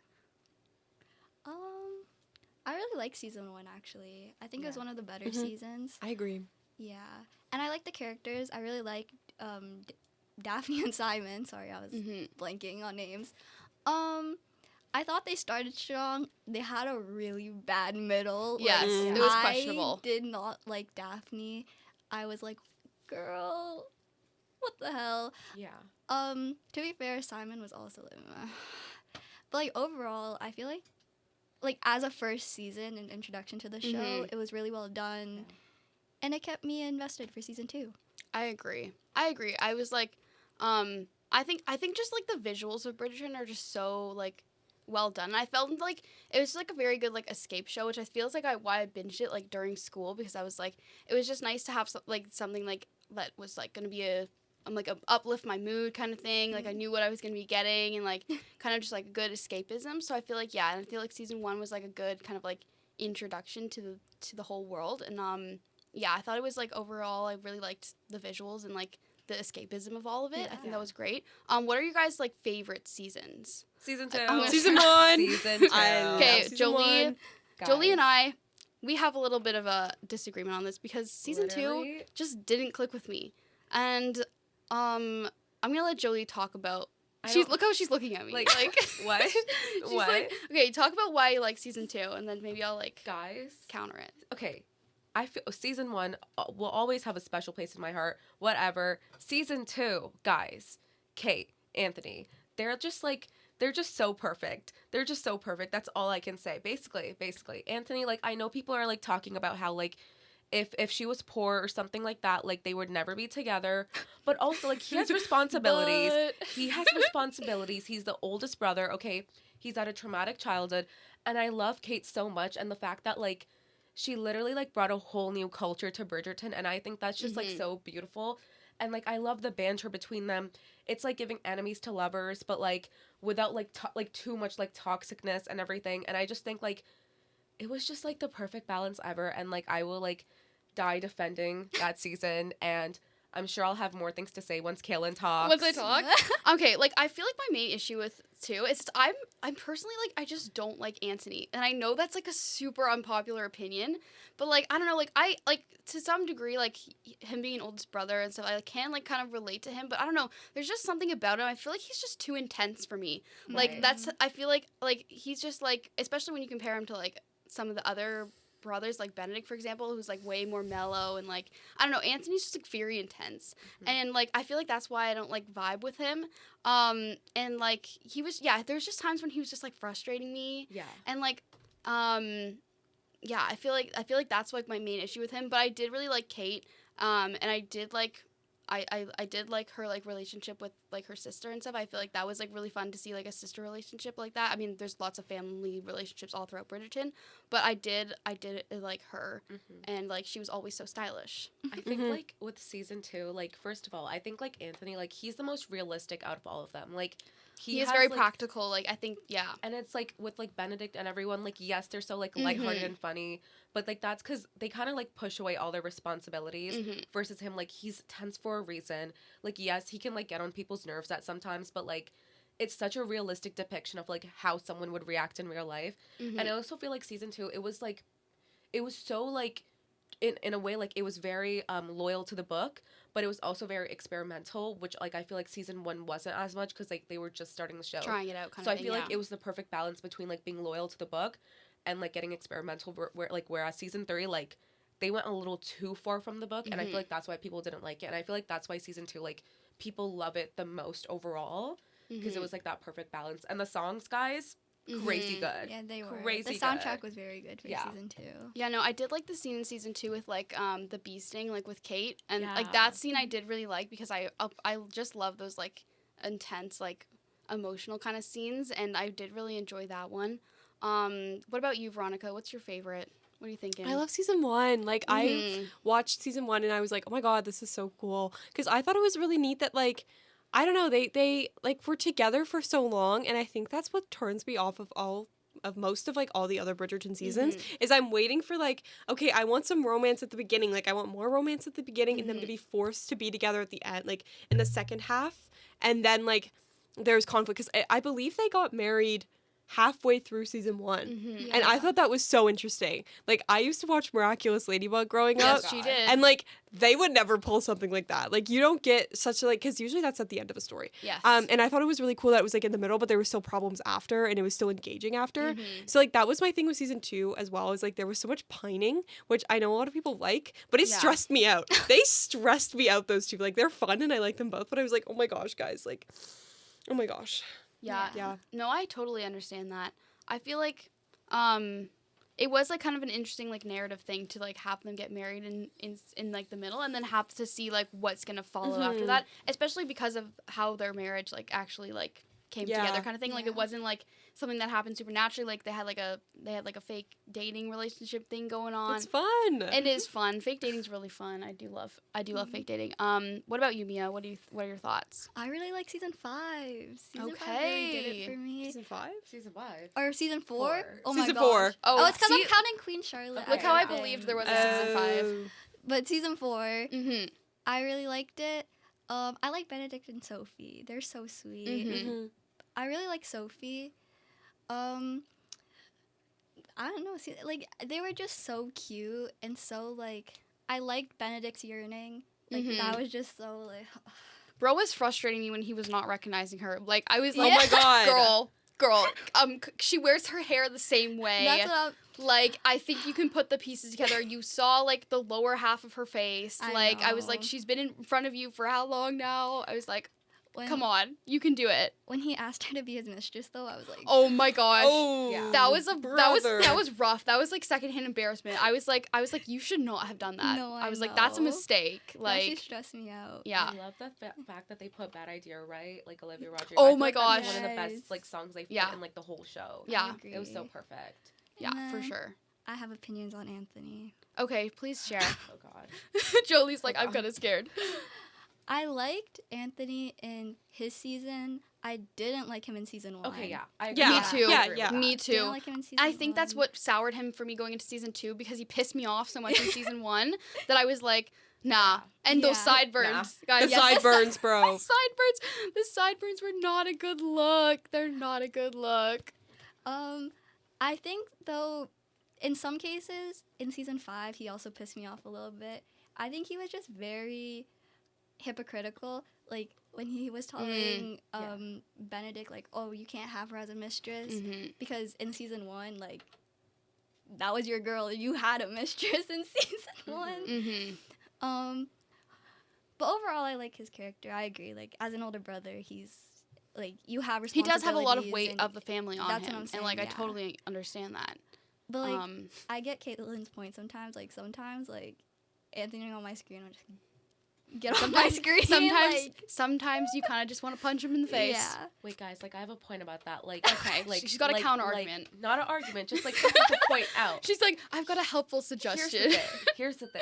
I really like season 1 actually. I think it was one of the better Mhm. seasons. I agree. Yeah, and I like the characters. I really like Daphne and Simon. Sorry, I was blanking on names. I thought they started strong. They had a really bad middle. Yes, it was questionable. I did not like Daphne. I was like, girl, what the hell? Yeah. To be fair, Simon was also but like overall, I feel like as a first season and introduction to the show, it was really well done, and it kept me invested for season 2. I agree. I was like, I think just like the visuals of Bridgerton are just so like well done. And I felt like it was like a very good like escape show, which I feel is like why I binged it like during school because I was like it was just nice to have something like that was like gonna be a uplift my mood kind of thing. Like I knew what I was gonna be getting and like kind of just like a good escapism. So I feel like and I feel like season 1 was like a good kind of like introduction to the whole world. And I thought it was like overall I really liked the visuals and like the escapism of all of it. I think that was great. What are your guys like favorite seasons? Season 2. I'm gonna- Season 1. Season 2. Okay, season Jolie. 1. Jolie and I, we have a little bit of a disagreement on this because season 2 Literally. just didn't click with me. And I'm gonna let Jolie talk about. I She's don't- look how she's looking at me. Like, what? She's What? like, okay, talk about why you like season 2, and then maybe I'll like Guys. counter it. Okay. I feel season 1 will always have a special place in my heart. Whatever. Season 2, guys, Kate, Anthony, they're just so perfect. They're just so perfect. That's all I can say. Basically, Anthony, like I know people are like talking about how like if she was poor or something like that, like they would never be together. But also like he has responsibilities. He has responsibilities. He's the oldest brother, okay? He's had a traumatic childhood. And I love Kate so much. And the fact that like she literally like brought a whole new culture to Bridgerton. And I think that's just like so beautiful. And like I love the banter between them. It's like giving enemies to lovers, but like without like too much like toxicness and everything. And I just think like it was just like the perfect balance ever. And like I will like die defending that season, and I'm sure I'll have more things to say once Kaelin talks. Once I talk, okay. Like I feel like my main issue with 2 is I'm personally like I just don't like Anthony, and I know that's like a super unpopular opinion, but like I don't know, like I like to some degree like him being oldest brother and stuff. I like, can like kind of relate to him, but I don't know. There's just something about him. I feel like he's just too intense for me. Like Right. that's I feel like he's just like, especially when you compare him to like some of the other brothers like Benedict, for example, who's like way more mellow, and like I don't know, Anthony's just like very intense, and like I feel like that's why I don't like vibe with him. And like he was there's just times when he was just like frustrating me, Yeah. and like I feel like that's like my main issue with him. But I did really like Kate, and I did like I did like her like relationship with like her sister and stuff. I feel like that was like really fun to see like a sister relationship like that. I mean, there's lots of family relationships all throughout Bridgerton, but I did like her, and like she was always so stylish. I think like with season 2, like first of all, I think like Anthony, like he's the most realistic out of all of them. Like He is has, very like, practical. Like I think, yeah. and it's like with like Benedict and everyone, like yes, they're so like lighthearted and funny, but like that's because they kind of like push away all their responsibilities versus him. Like he's tense for a reason. Like yes, he can like get on people's nerves at sometimes, but like it's such a realistic depiction of like how someone would react in real life. And I also feel like season 2, it was so like in a way like it was very loyal to the book, but it was also very experimental, which like I feel like season 1 wasn't as much because like they were just starting the show, Trying it out kind so of I thing, feel like yeah. it was the perfect balance between like being loyal to the book and like getting experimental, whereas season 3 like they went a little too far from the book, and I feel like that's why people didn't like it, and I feel like that's why season 2 like people love it the most overall because it was like that perfect balance, and the songs, guys, crazy good. Yeah, they were. Crazy The soundtrack good. was very good for Yeah. season 2. Yeah, no, I did like the scene in season 2 with like the bee sting, like with Kate, and like Yeah. that scene I did really like because I just love those like intense like emotional kind of scenes, and I did really enjoy that one. What about you, Veronica? What's your favorite? What are you thinking? I love season 1. Like, I watched season 1 and I was like, oh my God, this is so cool. Because I thought it was really neat that, like, I don't know, they like, were together for so long. And I think that's what turns me off of most of, like, all the other Bridgerton seasons is I'm waiting for, like, okay, I want some romance at the beginning. Like, I want more romance at the beginning and them to be forced to be together at the end, like, in the second half. And then, like, there's conflict. Because I believe they got married halfway through season 1. And I thought that was so interesting. Like, I used to watch Miraculous Ladybug growing up. Yes, she did. And, like, they would never pull something like that. Like, you don't get such a, like, because usually that's at the end of a story. Yes. And I thought it was really cool that it was, like, in the middle, but there were still problems after, and it was still engaging after. So, like, that was my thing with season 2 as well, is, like, there was so much pining, which I know a lot of people like, but it stressed me out. They stressed me out, those two. Like, they're fun, and I like them both, but I was like, oh my gosh, guys, like, oh my gosh. Yeah. No, I totally understand that. I feel like it was like kind of an interesting like narrative thing to like have them get married in like the middle, and then have to see like what's gonna follow after that, especially because of how their marriage like actually like came together kind of thing. Like it wasn't like something that happened supernaturally. Like they had like a fake dating relationship thing going on. It's fun. It is fun. Fake dating's really fun. I do love fake dating. What about you, Mia? What are your thoughts? I really like season 5. Season 5 really did it for me. Season 5? Season 5. Or season 4? Four. Oh Season my 4. gosh. Oh, It's because I'm counting Queen Charlotte. Look as how I a thing. believed there was a season 5. But season 4, I really liked it. I like Benedict and Sophie. They're so sweet. I really like Sophie. I don't know. See, like they were just so cute and so like I liked Benedict's yearning. Like that was just so like. Bro was frustrating me when he was not recognizing her. Like I was like, Oh my God. girl. She wears her hair the same way. That's what I'm. Like I think you can put the pieces together. You saw like the lower half of her face. I was like, know. she's been in front of you for how long now? I was like, When, come on, you can do it. When he asked her to be his mistress, though, I was like, Oh my gosh. Oh, Yeah. That was brother. that was rough. That was like secondhand embarrassment. I was like you should not have done that. No, I I was like, that's a know. mistake. that Like she stressed me out. yeah. I love the fact that they put Bad Idea, right? Like Olivia Rodrigo. Oh I feel my like that's gosh. one of the Yes. best like songs they've Yeah. put in like the whole show. Yeah. I agree. It was so perfect. Yeah, for Nah. sure. I have opinions on Anthony. Okay, please share. Oh God. Jolie's like, I'm kind of scared. I liked Anthony in his season. I didn't like him in season 1. Okay, yeah. I agree. Yeah. Me with that. too. I agree with Yeah. that. Me Didn't too. like him in season I think that's 1. what soured him for me going into season 2 because he pissed me off so much in season 1 that I was like, nah. And those Yeah. sideburns, guys. The yes, sideburns, bro. The sideburns were not a good look. They're not a good look. I think though, in some cases, in season 5, he also pissed me off a little bit. I think he was just very hypocritical. Like when he was telling Benedict, like, "Oh, you can't have her as a mistress," because in season 1, like, that was your girl. You had a mistress in season 1. But overall, I like his character. I agree. Like as an older brother, he's like you have He responsibilities. does have a lot of weight and- of the family on that's what him. I'm saying, and like I yeah. totally understand that. But like I get Caitlin's point sometimes. Like sometimes like Anthony on my screen, I'm just get off my screen. Sometimes you kind of just want to punch him in the face. Yeah. Wait, guys, like I have a point about that. Like, Okay, like she's got a counter argument. Like, not an argument, just like something to point out. She's like, I've got a helpful suggestion. Here's the thing.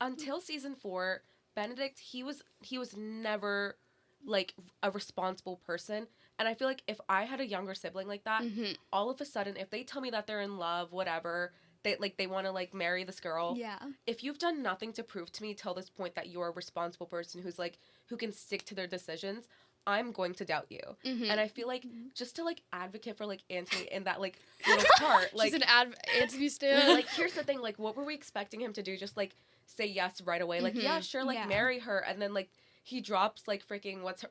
Until season 4, Benedict, he was never like a responsible person. And I feel like if I had a younger sibling like that, all of a sudden, if they tell me that they're in love, whatever, they want to like marry this girl. Yeah. If you've done nothing to prove to me till this point that you're a responsible person who can stick to their decisions, I'm going to doubt you. And I feel like just to like advocate for like Anthony in that like little part, like she's an Anthony stan. like here's the thing, like what were we expecting him to do? Just like say yes right away, like yeah, sure, like marry her, and then like he drops like freaking what's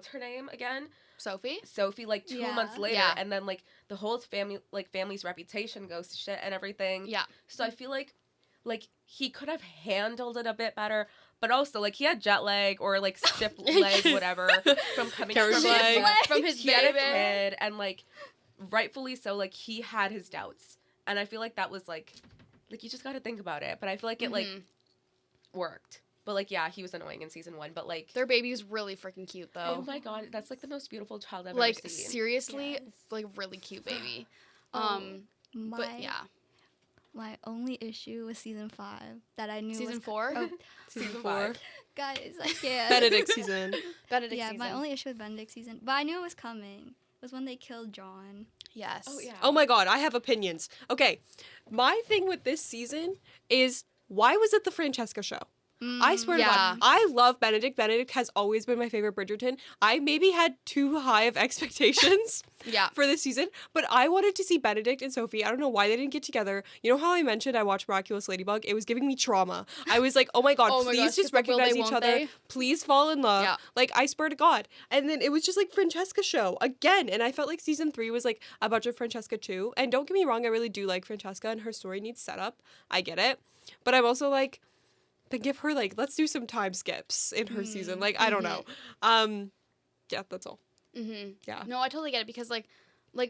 her name again? Sophie, like 2 months later, and then like the whole family's reputation goes to shit and everything. Yeah. So I feel like he could have handled it a bit better, but also like he had jet lag or like stiff leg, whatever, from coming from his he had a kid, and like rightfully so, like he had his doubts, and I feel like that was like you just got to think about it, but I feel like it like worked. But, like, yeah, he was annoying in season 1, but, like... Their baby was really freaking cute, though. Oh, my God. That's, like, the most beautiful child I've ever seen. Like, seriously, like, really cute baby. But, yeah. My only issue was season 5 that I knew Season 4? Season 4. Guys, I can't. Benedict season. Yeah, my only issue with Benedict season, but I knew it was coming, was when they killed John. Yes. Oh, yeah. Oh, my God. I have opinions. Okay. My thing with this season is, why was it the Francesca show? I swear to God, I love Benedict. Benedict has always been my favorite Bridgerton. I maybe had too high of expectations for this season, but I wanted to see Benedict and Sophie. I don't know why they didn't get together. You know how I mentioned I watched Miraculous Ladybug? It was giving me trauma. I was like, oh my God, please just recognize each other. Please fall in love. Yeah. Like, I swear to God. And then it was just like Francesca show again. And I felt like season 3 was like a bunch of Francesca too. And don't get me wrong, I really do like Francesca and her story needs setup. I get it. But I'm also like, then give her, like, let's do some time skips in her season. Like, I don't know. Yeah, that's all. Yeah. No, I totally get it because, like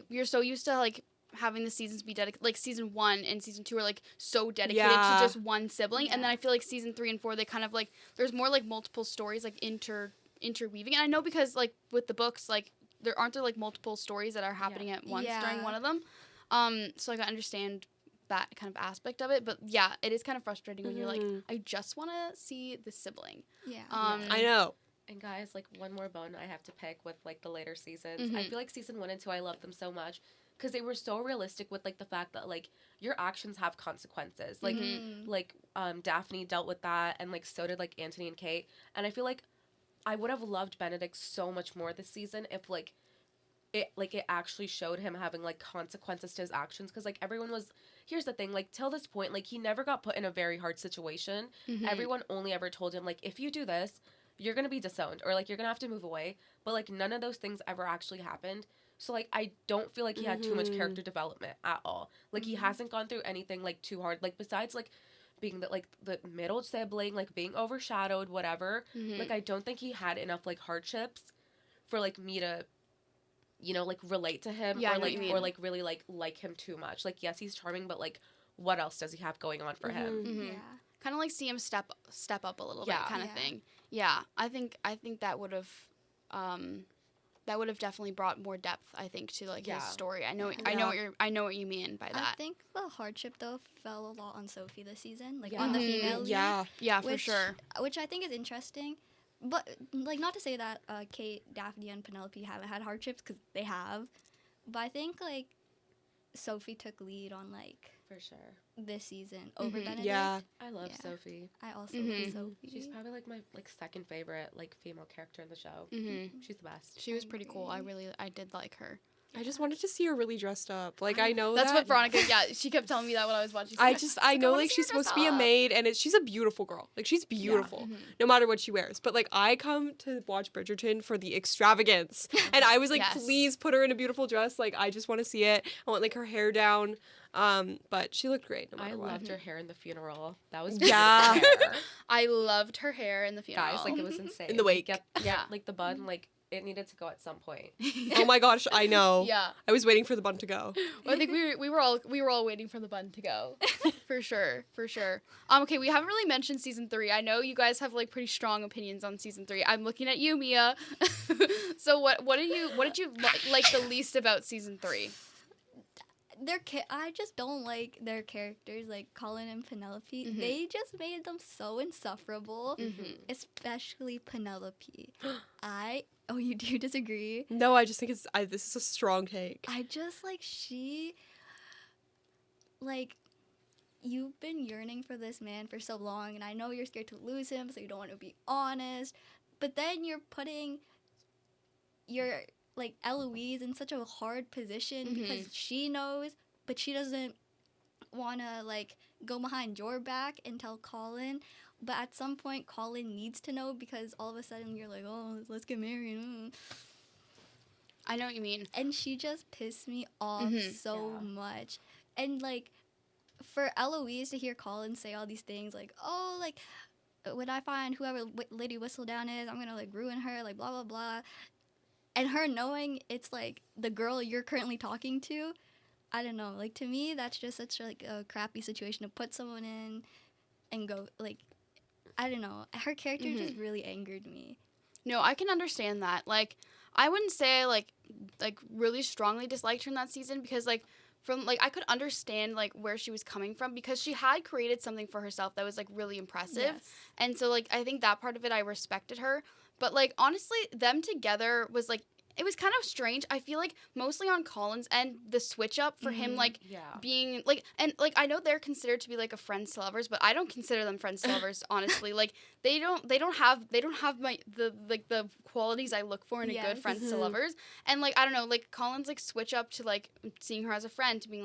you're so used to, like, having the seasons be dedicated. Like, season 1 and season 2 are, like, so dedicated to just one sibling. Yeah. And then I feel like season 3 and 4, they kind of, like, there's more, like, multiple stories, like, interweaving. And I know because, like, with the books, like, there aren't like, multiple stories that are happening at once during one of them. So, like, I understand that kind of aspect of it, but yeah, it is kind of frustrating when you're like, I just want to see the sibling. I know. And guys, like one more bone I have to pick with like the later seasons. I feel like season 1 and 2, I love them so much because they were so realistic with like the fact that like your actions have consequences. Like Daphne dealt with that, and like so did like Anthony and Kate. And I feel like I would have loved Benedict so much more this season if like it actually showed him having like consequences to his actions, because like everyone was, here's the thing, like till this point, like he never got put in a very hard situation. Everyone only ever told him like, if you do this, you're gonna be disowned, or like you're gonna have to move away, but like none of those things ever actually happened. So like I don't feel like he had too much character development at all. Like he hasn't gone through anything like too hard, like besides like being the middle sibling, like being overshadowed, whatever. Like I don't think he had enough like hardships for like me to, you know, like relate to him, or like really like him too much. Like yes, he's charming, but like what else does he have going on for him? Yeah, kind of like see him step up a little bit, kind of thing. Yeah, I think that would have definitely brought more depth, I think, to like his story. I know what you mean by that. I think the hardship though fell a lot on Sophie this season, like on the female lead. For sure. Which I think is interesting. But, like, not to say that Kate, Daphne, and Penelope haven't had hardships, because they have. But I think, like, Sophie took lead on, like... For sure. This season over Benedict. Yeah. I love Sophie. I also love Sophie. She's probably, like, my, like, second favorite, like, female character in the show. She's the best. She was pretty cool. I did like her. I just wanted to see her really dressed up. Like, I know that's what Veronica, she kept telling me that when I was watching. I know, like, she's supposed to be a maid, and she's a beautiful girl. Like, she's beautiful, no matter what she wears. But, like, I come to watch Bridgerton for the extravagance. And I was like, please put her in a beautiful dress. Like, I just want to see it. I want, like, her hair down. But she looked great no matter what. I loved her hair in the funeral. That was beautiful hair. I loved her hair in the funeral. Guys, like, it was insane. In the wake. Like, the bun, like, it needed to go at some point. Oh my gosh, I know. Yeah. I was waiting for the bun to go. Well, I think we were all waiting for the bun to go. For sure. Okay, we haven't really mentioned season 3. I know you guys have like pretty strong opinions on season 3. I'm looking at you, Mia. So what did you like the least about season 3? I just don't like their characters, like Colin and Penelope. Mhm. They just made them so insufferable, Mhm. especially Penelope. Oh, you do disagree? No, I just think this is a strong take. I just like you've been yearning for this man for so long, and I know you're scared to lose him, so you don't want to be honest. But then you're putting your like Eloise in such a hard position because she knows, but she doesn't want to like go behind your back and tell Colin. But at some point, Colin needs to know because all of a sudden you're like, oh, let's get married. I know what you mean. And she just pissed me off so much. And like for Eloise to hear Colin say all these things like, oh, like when I find whoever Lady Whistledown is, I'm gonna like ruin her, like blah blah blah. And her knowing it's like the girl you're currently talking to, I don't know. Like to me, that's just such like a crappy situation to put someone in, and go like, I don't know. Her character just really angered me. No, I can understand that. Like, I wouldn't say I like really strongly disliked her in that season because like from like I could understand like where she was coming from because she had created something for herself that was like really impressive. Yes. And so like I think that part of it I respected her. But like honestly, them together was like it was kind of strange. I feel like mostly on Colin's end, the switch up for him like being like and like I know they're considered to be like a friends to lovers, but I don't consider them friends to lovers, honestly. Like they don't have the qualities I look for in a good friends to lovers. And like I don't know, like Colin's like switch up to like seeing her as a friend to being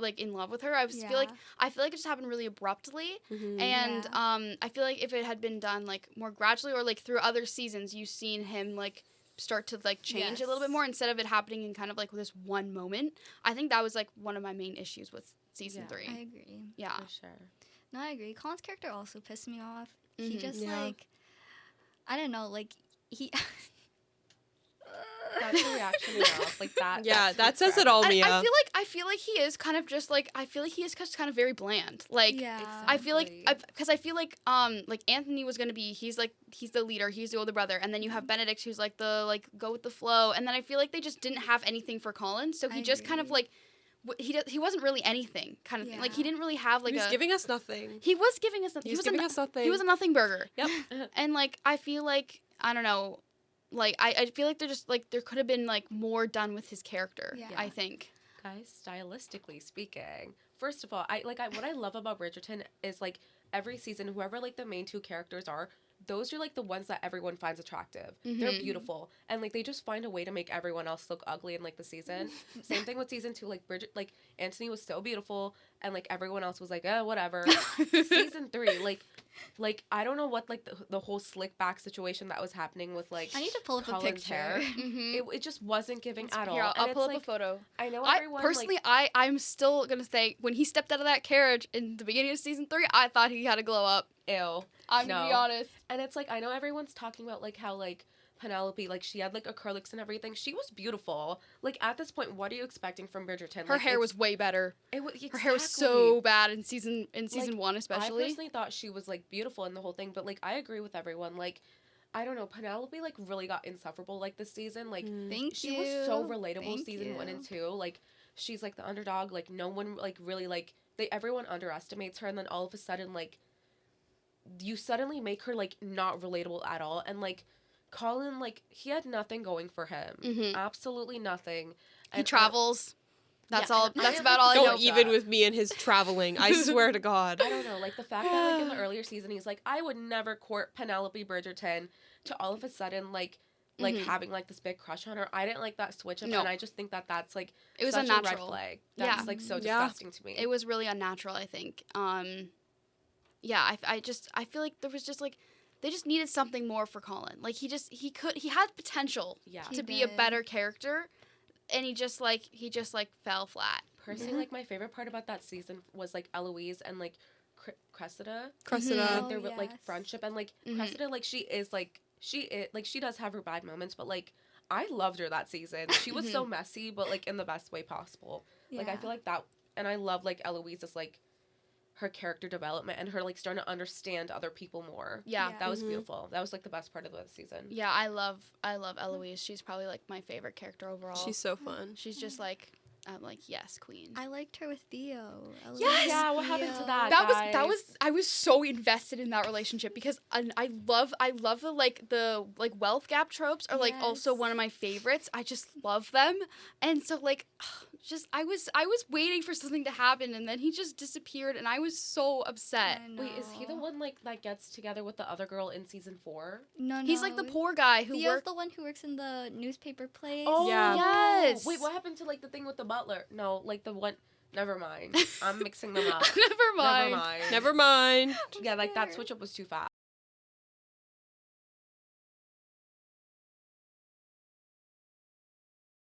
like in love with her. I feel like it just happened really abruptly. And I feel like if it had been done like more gradually or like through other seasons, you've seen him like start to like change a little bit more instead of it happening in kind of like this one moment. I think that was like one of my main issues with season 3. I agree. Yeah. For sure. No, I agree. Colin's character also pissed me off. He just Yeah. like, I don't know, like he. That's a reaction enough. Like that. Yeah, that's that says it all, Mia. I feel like he is kind of just like I feel like he is just kind of very bland. Like Yeah. I feel like because I feel like Anthony was gonna be he's the leader, he's the older brother, and then you have Benedict who's like the like go with the flow, and then I feel like they just didn't have anything for Colin, so he just kind of like he wasn't really anything kind of thing. Like he didn't really have like he was giving us nothing. he was giving us nothing. He was giving us nothing. He was a nothing burger. Yep. And like I feel like I don't know. Like I feel like they're just like there could have been like more done with his character. Yeah. I think. Guys, stylistically speaking, first of all, what I love about Bridgerton is like every season, whoever like the main two characters are, those are like the ones that everyone finds attractive. They're beautiful, and like they just find a way to make everyone else look ugly in like the season. Same thing with season 2. Like Anthony was so beautiful, and like everyone else was like, whatever. Season 3, like I don't know what like the whole slick back situation that was happening with like I need to pull up a Colin's picture. hair. It just wasn't giving at all. Here, I'll And pull it's, up a photo. I know I everyone personally, like, I'm still gonna say when he stepped out of that carriage in the beginning of season 3, I thought he had a glow up. ew. I'm gonna be honest. And it's like I know everyone's talking about like how like Penelope, like she had like acrylics and everything. She was beautiful. Like at this point, what are you expecting from Bridgerton? Her Like, hair was way better. Her hair was so bad in season 1 especially. I personally thought she was like beautiful in the whole thing, but like I agree with everyone. Like I don't know, Penelope like really got insufferable like this season. Like she was so relatable season 1 and 2. Like she's like the underdog. Like no one like really like everyone underestimates her, and then all of a sudden like you suddenly make her like not relatable at all. And like Colin, like he had nothing going for him. Absolutely nothing. He travels. That's Yeah, all. and That's I, about like, all I Don't know. even with me and his traveling. I swear to God. I don't know, like the fact that like in the earlier season he's like, I would never court Penelope Bridgerton, to all of a sudden like having like this big crush on her. I didn't like that switch up, No. and I just think that that's like It was such a red unnatural. flag. That's like so disgusting to me. It was really unnatural, I think. Yeah, I feel like there was just like they just needed something more for Colin. Like he had potential He to be a did. better character, and he just fell flat. Personally, like my favorite part about that season was like Eloise and like Cressida. Cressida. Like their like yes. friendship, and like Cressida, like she does have her bad moments, but like I loved her that season. She was so messy, but like in the best way possible. Like I feel like that, and I love like Eloise's like her character development and her like starting to understand other people more. Yeah. That was beautiful. That was like the best part of the season. Yeah, I love Eloise. She's probably like my favorite character overall. She's so fun. She's just like, I'm like, yes, queen. I liked her with Theo. Yes! Yeah, what happened to that? That was I was so invested in that relationship because I love the wealth gap tropes are like also one of my favorites. I just love them. And so like just I was waiting for something to happen and then he just disappeared and I was so upset. Wait, is he the one like that gets together with the other girl in season 4? No. He's like the poor guy who Theo's works. the one who works in the newspaper place. Oh, Yeah. Yes. Wait, what happened to like the thing with the butler? No, like the one. Never mind. I'm mixing them up. Never mind. Never mind. Never mind. Yeah, like that switch up was too fast.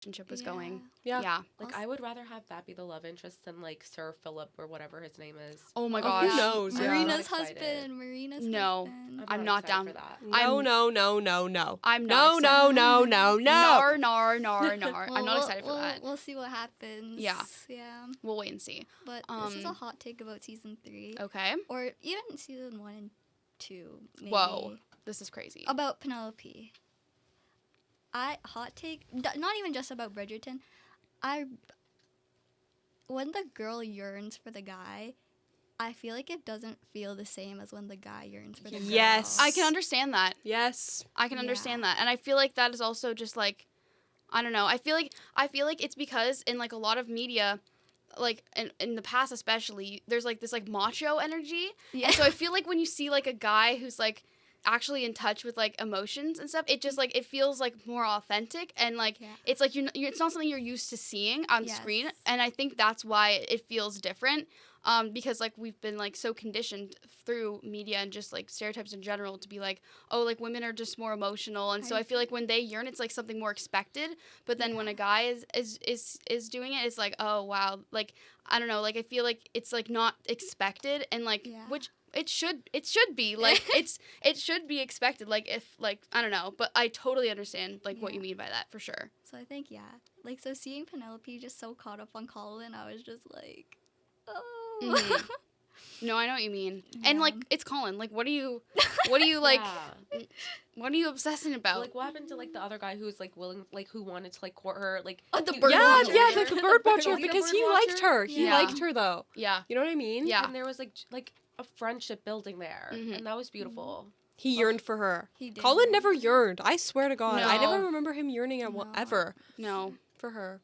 Relationship was going. Yeah. Yeah. Like I would rather have that be the love interest than like Sir Philip or whatever his name is. Oh my Oh, gosh. who knows? Yeah. Yeah. Marina's I'm not excited. husband. Marina's No. husband. I'm not excited down for that. No, I'm- no, no, no, no. I'm No, not no, excited. no, no, no. Nar, nar, nar, nar. Well, I'm not excited for that. We'll see what happens. Yeah. Yeah. We'll wait and see. But this is a hot take about season 3. Okay. Or even season 1 and 2. Maybe. Whoa. This is crazy. About Penelope. Hot take, not even just about Bridgerton. When the girl yearns for the guy, I feel like it doesn't feel the same as when the guy yearns for the girl. Yes. I can understand that. Yes. I can Yeah. understand that. And I feel like that is also just like I don't know. I feel like it's because in like a lot of media like in the past especially there's like this like macho energy. Yeah. And so I feel like when you see like a guy who's like actually in touch with like emotions and stuff, it just like it feels like more authentic and like it's like you're it's not something you're used to seeing on screen, and I think that's why it feels different. Because like we've been like so conditioned through media and just like stereotypes in general to be like, oh, like women are just more emotional, and so I feel like when they yearn, it's like something more expected. But then when a guy is doing it, it's like, oh wow, like I don't know, like I feel like it's like not expected, and like which it should be like it should be expected, like if like I don't know, but I totally understand like what you mean by that for sure. So I think like so seeing Penelope just so caught up on Kaelin, I was just like, oh. No, I know what you mean. And like it's Colin. Like what are you like what are you obsessing about? Like what happened to like the other guy who was like willing, like who wanted to like court her, like the he- bird watcher. Yeah, like the bird watcher, Was he the because bird he watcher? liked her. He Yeah. liked her though. Yeah. You know what I mean? Yeah. And there was like a friendship building there, and that was beautiful. He yearned for her. He did Colin yearn. never yearned. I swear to God. I No. never remember him yearning ever No. for her.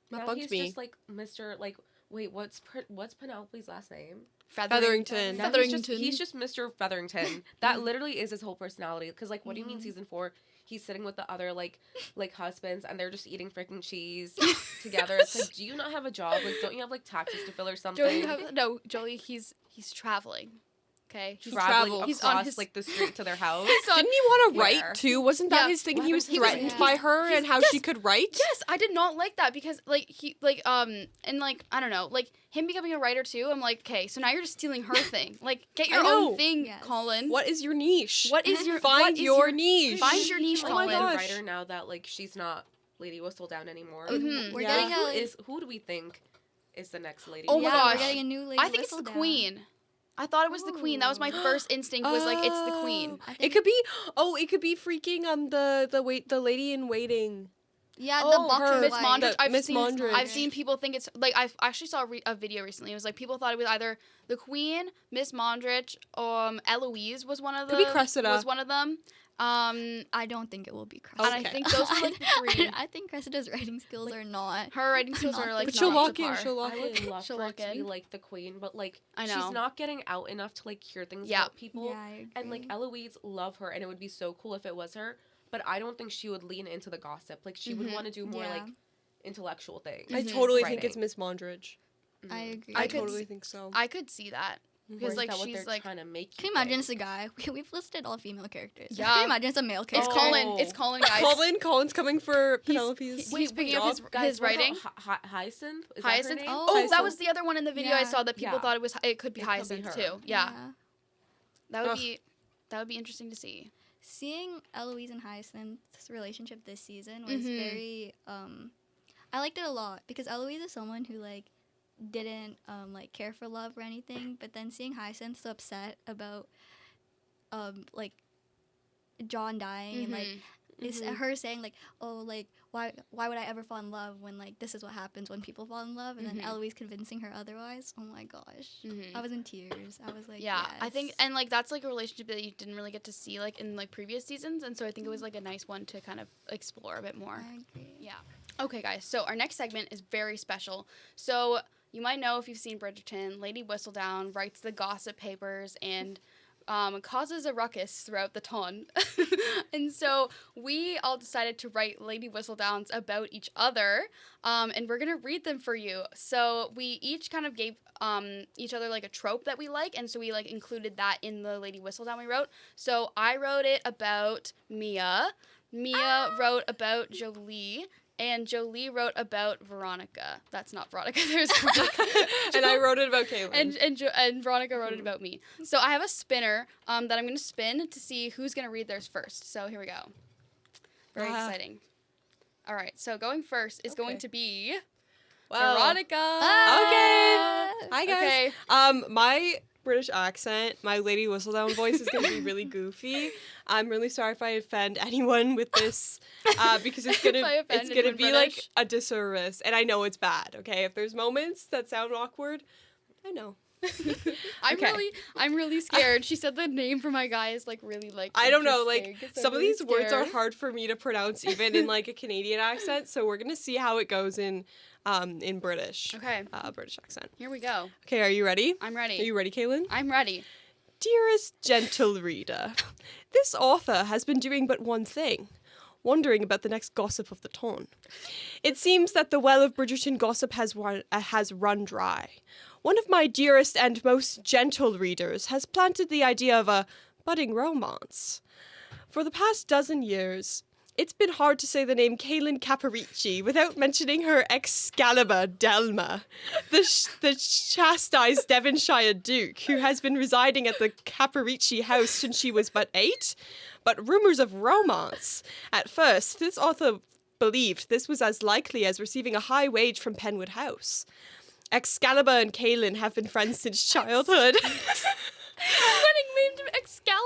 That Now bugs he's me. just like Mr. like wait, what's Penelope's last name? Featherington. Now he's just Mr. Featherington. That literally is his whole personality. Because like, what do you mean season 4? He's sitting with the other like husbands, and they're just eating freaking cheese together. It's like, do you not have a job? Like, don't you have like taxes to fill or something? Jolie, he's traveling. Okay. Traveling He's across on his like the street to their house. Didn't he want to Where? write too? Wasn't that Yeah. his thing? What He was happened to threatened him? by her and how Yes. she could write? Yes, I did not like that because like he like and like I don't know, like him becoming a writer too. I'm like, okay, so now you're just stealing her thing. Like get your know. own thing, Yes. Colin. What is your niche? What is your Find what is your niche. Find your niche, Oh Colin. my god, gosh. writer now that like she's not Lady Whistledown anymore. Mhm. We're Yeah. getting Who do we think is the next Lady? Oh my we're gosh. getting a new Lady I think it's the Whistledown. queen. I thought it was the queen. That was my first instinct. Was like it's the queen. I It think- could be. Oh, it could be freaking the lady in waiting. Yeah, Oh, the boxer her. Miss wife. Mondrian. Miss Mondrian. I've seen people think it's like I actually saw a video recently. It was like people thought it was either the Queen, Miss Mondrian, Eloise was one of them. Could be Cressida. Was one of them. I don't think it will be Cressida. And I think those were like the three. I think Cressida's writing skills are not. Her writing skills are like But not she'll up lock to in. par. She'll lock I in. would love She'll for lock it to be in. like the queen, but like I know. she's not getting out enough to like hear things Yeah. about people. Yeah, I And like agree. Eloise love her, and it would be so cool if it was her. But I don't think she would lean into the gossip. Like she would want to do more Yeah. like intellectual things. I totally think Writing. it's Miss Mondrian. I agree. I could totally s- think so. I could see that Or because is like that what she's they're like trying to make Can you you imagine think? it's a guy? We've listed all female characters. Yeah. Can you imagine it's a male it's character? Colin. It's Colin, guys. Colin's coming for Penelope's. He's picking up his Guys, what writing. about Hyacinth? Is Hyacinth. that her name? Oh, that Hyacinth. was the other one in the video I Yeah. saw that people Yeah. thought it was. It could be It could be Hyacinth her. too. Yeah, that would Ugh. be. That would be interesting to see. seeing Eloise and Hyacinth's relationship this season was Mhm. very I liked it a lot because Eloise is someone who like didn't like care for love or anything, but then seeing Hyacinth so upset about like John dying and like it's her saying like, oh, like why would I ever fall in love when like this is what happens when people fall in love, and then Eloise convincing her otherwise. Oh my gosh, I was in tears. I was like, Yeah, yes. I think, and like that's like a relationship that you didn't really get to see like in like previous seasons, and so I think it was like a nice one to kind of explore a bit more. I agree. Yeah. Okay, guys. So our next segment is very special. So you might know if you've seen Bridgerton, Lady Whistledown writes the gossip papers and causes a ruckus throughout the town. And so we all decided to write Lady Whistledowns about each other, and we're going to read them for you. So we each kind of gave each other like a trope that we like, and so we like included that in the Lady Whistledown we wrote. So I wrote it about Mia. Mia wrote about Jolie. And Jolie wrote about Veronica. That's not Veronica. There's Veronica. And I wrote it about Kaelin. And Veronica wrote it about me. So I have a spinner that I'm going to spin to see who's going to read theirs first. So here we go. Very exciting. All right. So going first is going to be Veronica. Okay. Hi, guys. Okay. My British accent, my Lady Whistledown voice is going to be really goofy. I'm really sorry if I offend anyone with this, because it's gonna be British. like a disservice, and I know it's bad. Okay, if there's moments that sound awkward, I know. I'm really scared. She said the name for my guy is like really like I don't know, like interesting, so some I'm of really these words are scared. hard for me to pronounce even in like a Canadian accent. So we're gonna see how it goes in British. Okay. British accent. Here we go. Okay, are you ready? I'm ready. Are you ready, Kaelin? I'm ready. Dearest gentle reader, this author has been doing but one thing, wondering about the next gossip of the town. It seems that the well of Bridgerton gossip has run dry. One of my dearest and most gentle readers has planted the idea of a budding romance. For the past dozen years, it's been hard to say the name Kaelin Caparici without mentioning her Excalibur Delma, the chastised Devonshire Duke who has been residing at the Caparici house since she was but 8. But rumours of romance. At first, this author believed this was as likely as receiving a high wage from Penwood House. Excalibur and Kaelin have been friends since childhood. Wedding named Excalibur.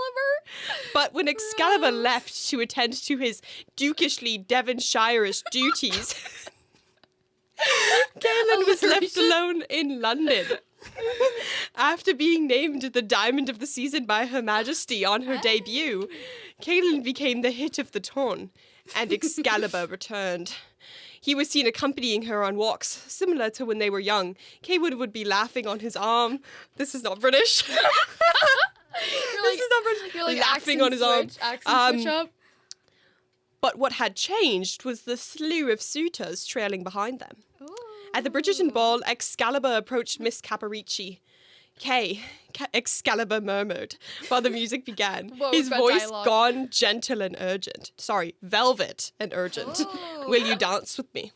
But when Excalibur left to attend to his dukishly Devonshire-ish duties, Kaelin was left alone in London. After being named the Diamond of the Season by Her Majesty on her debut, Kaelin became the hit of the town, and Excalibur returned. He was seen accompanying her on walks, similar to when they were young. Kaelin would be laughing on his arm. This is not British. This is not British. You're like laughing on his arm. Accent switch up. But what had changed was the slew of suitors trailing behind them. Ooh. At the Bridgerton ball, Excalibur approached Miss Caparici. Excalibur murmured while the music began, What was his that voice dialogue? gone gentle and urgent. Sorry, velvet and urgent. Oh. Will you dance with me?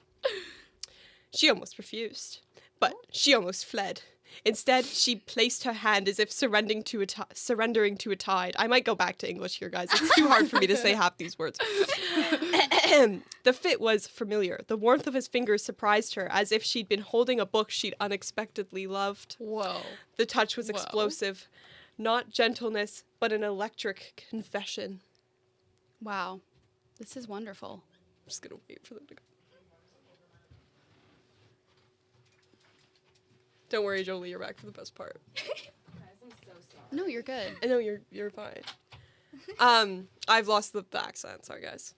She almost refused, but she almost fled. Instead, she placed her hand as if surrendering to a tide. I might go back to English here, guys. It's too hard for me to say half these words. The fit was familiar. The warmth of his fingers surprised her, as if she'd been holding a book she'd unexpectedly loved. Whoa. The touch was Whoa. explosive. Not gentleness, but an electric confession. Wow. This is wonderful. I'm just gonna wait for them to go. Don't worry, Jolie, you're back for the best part. No, you're good. I know you're fine. I've lost the accent. Sorry, guys.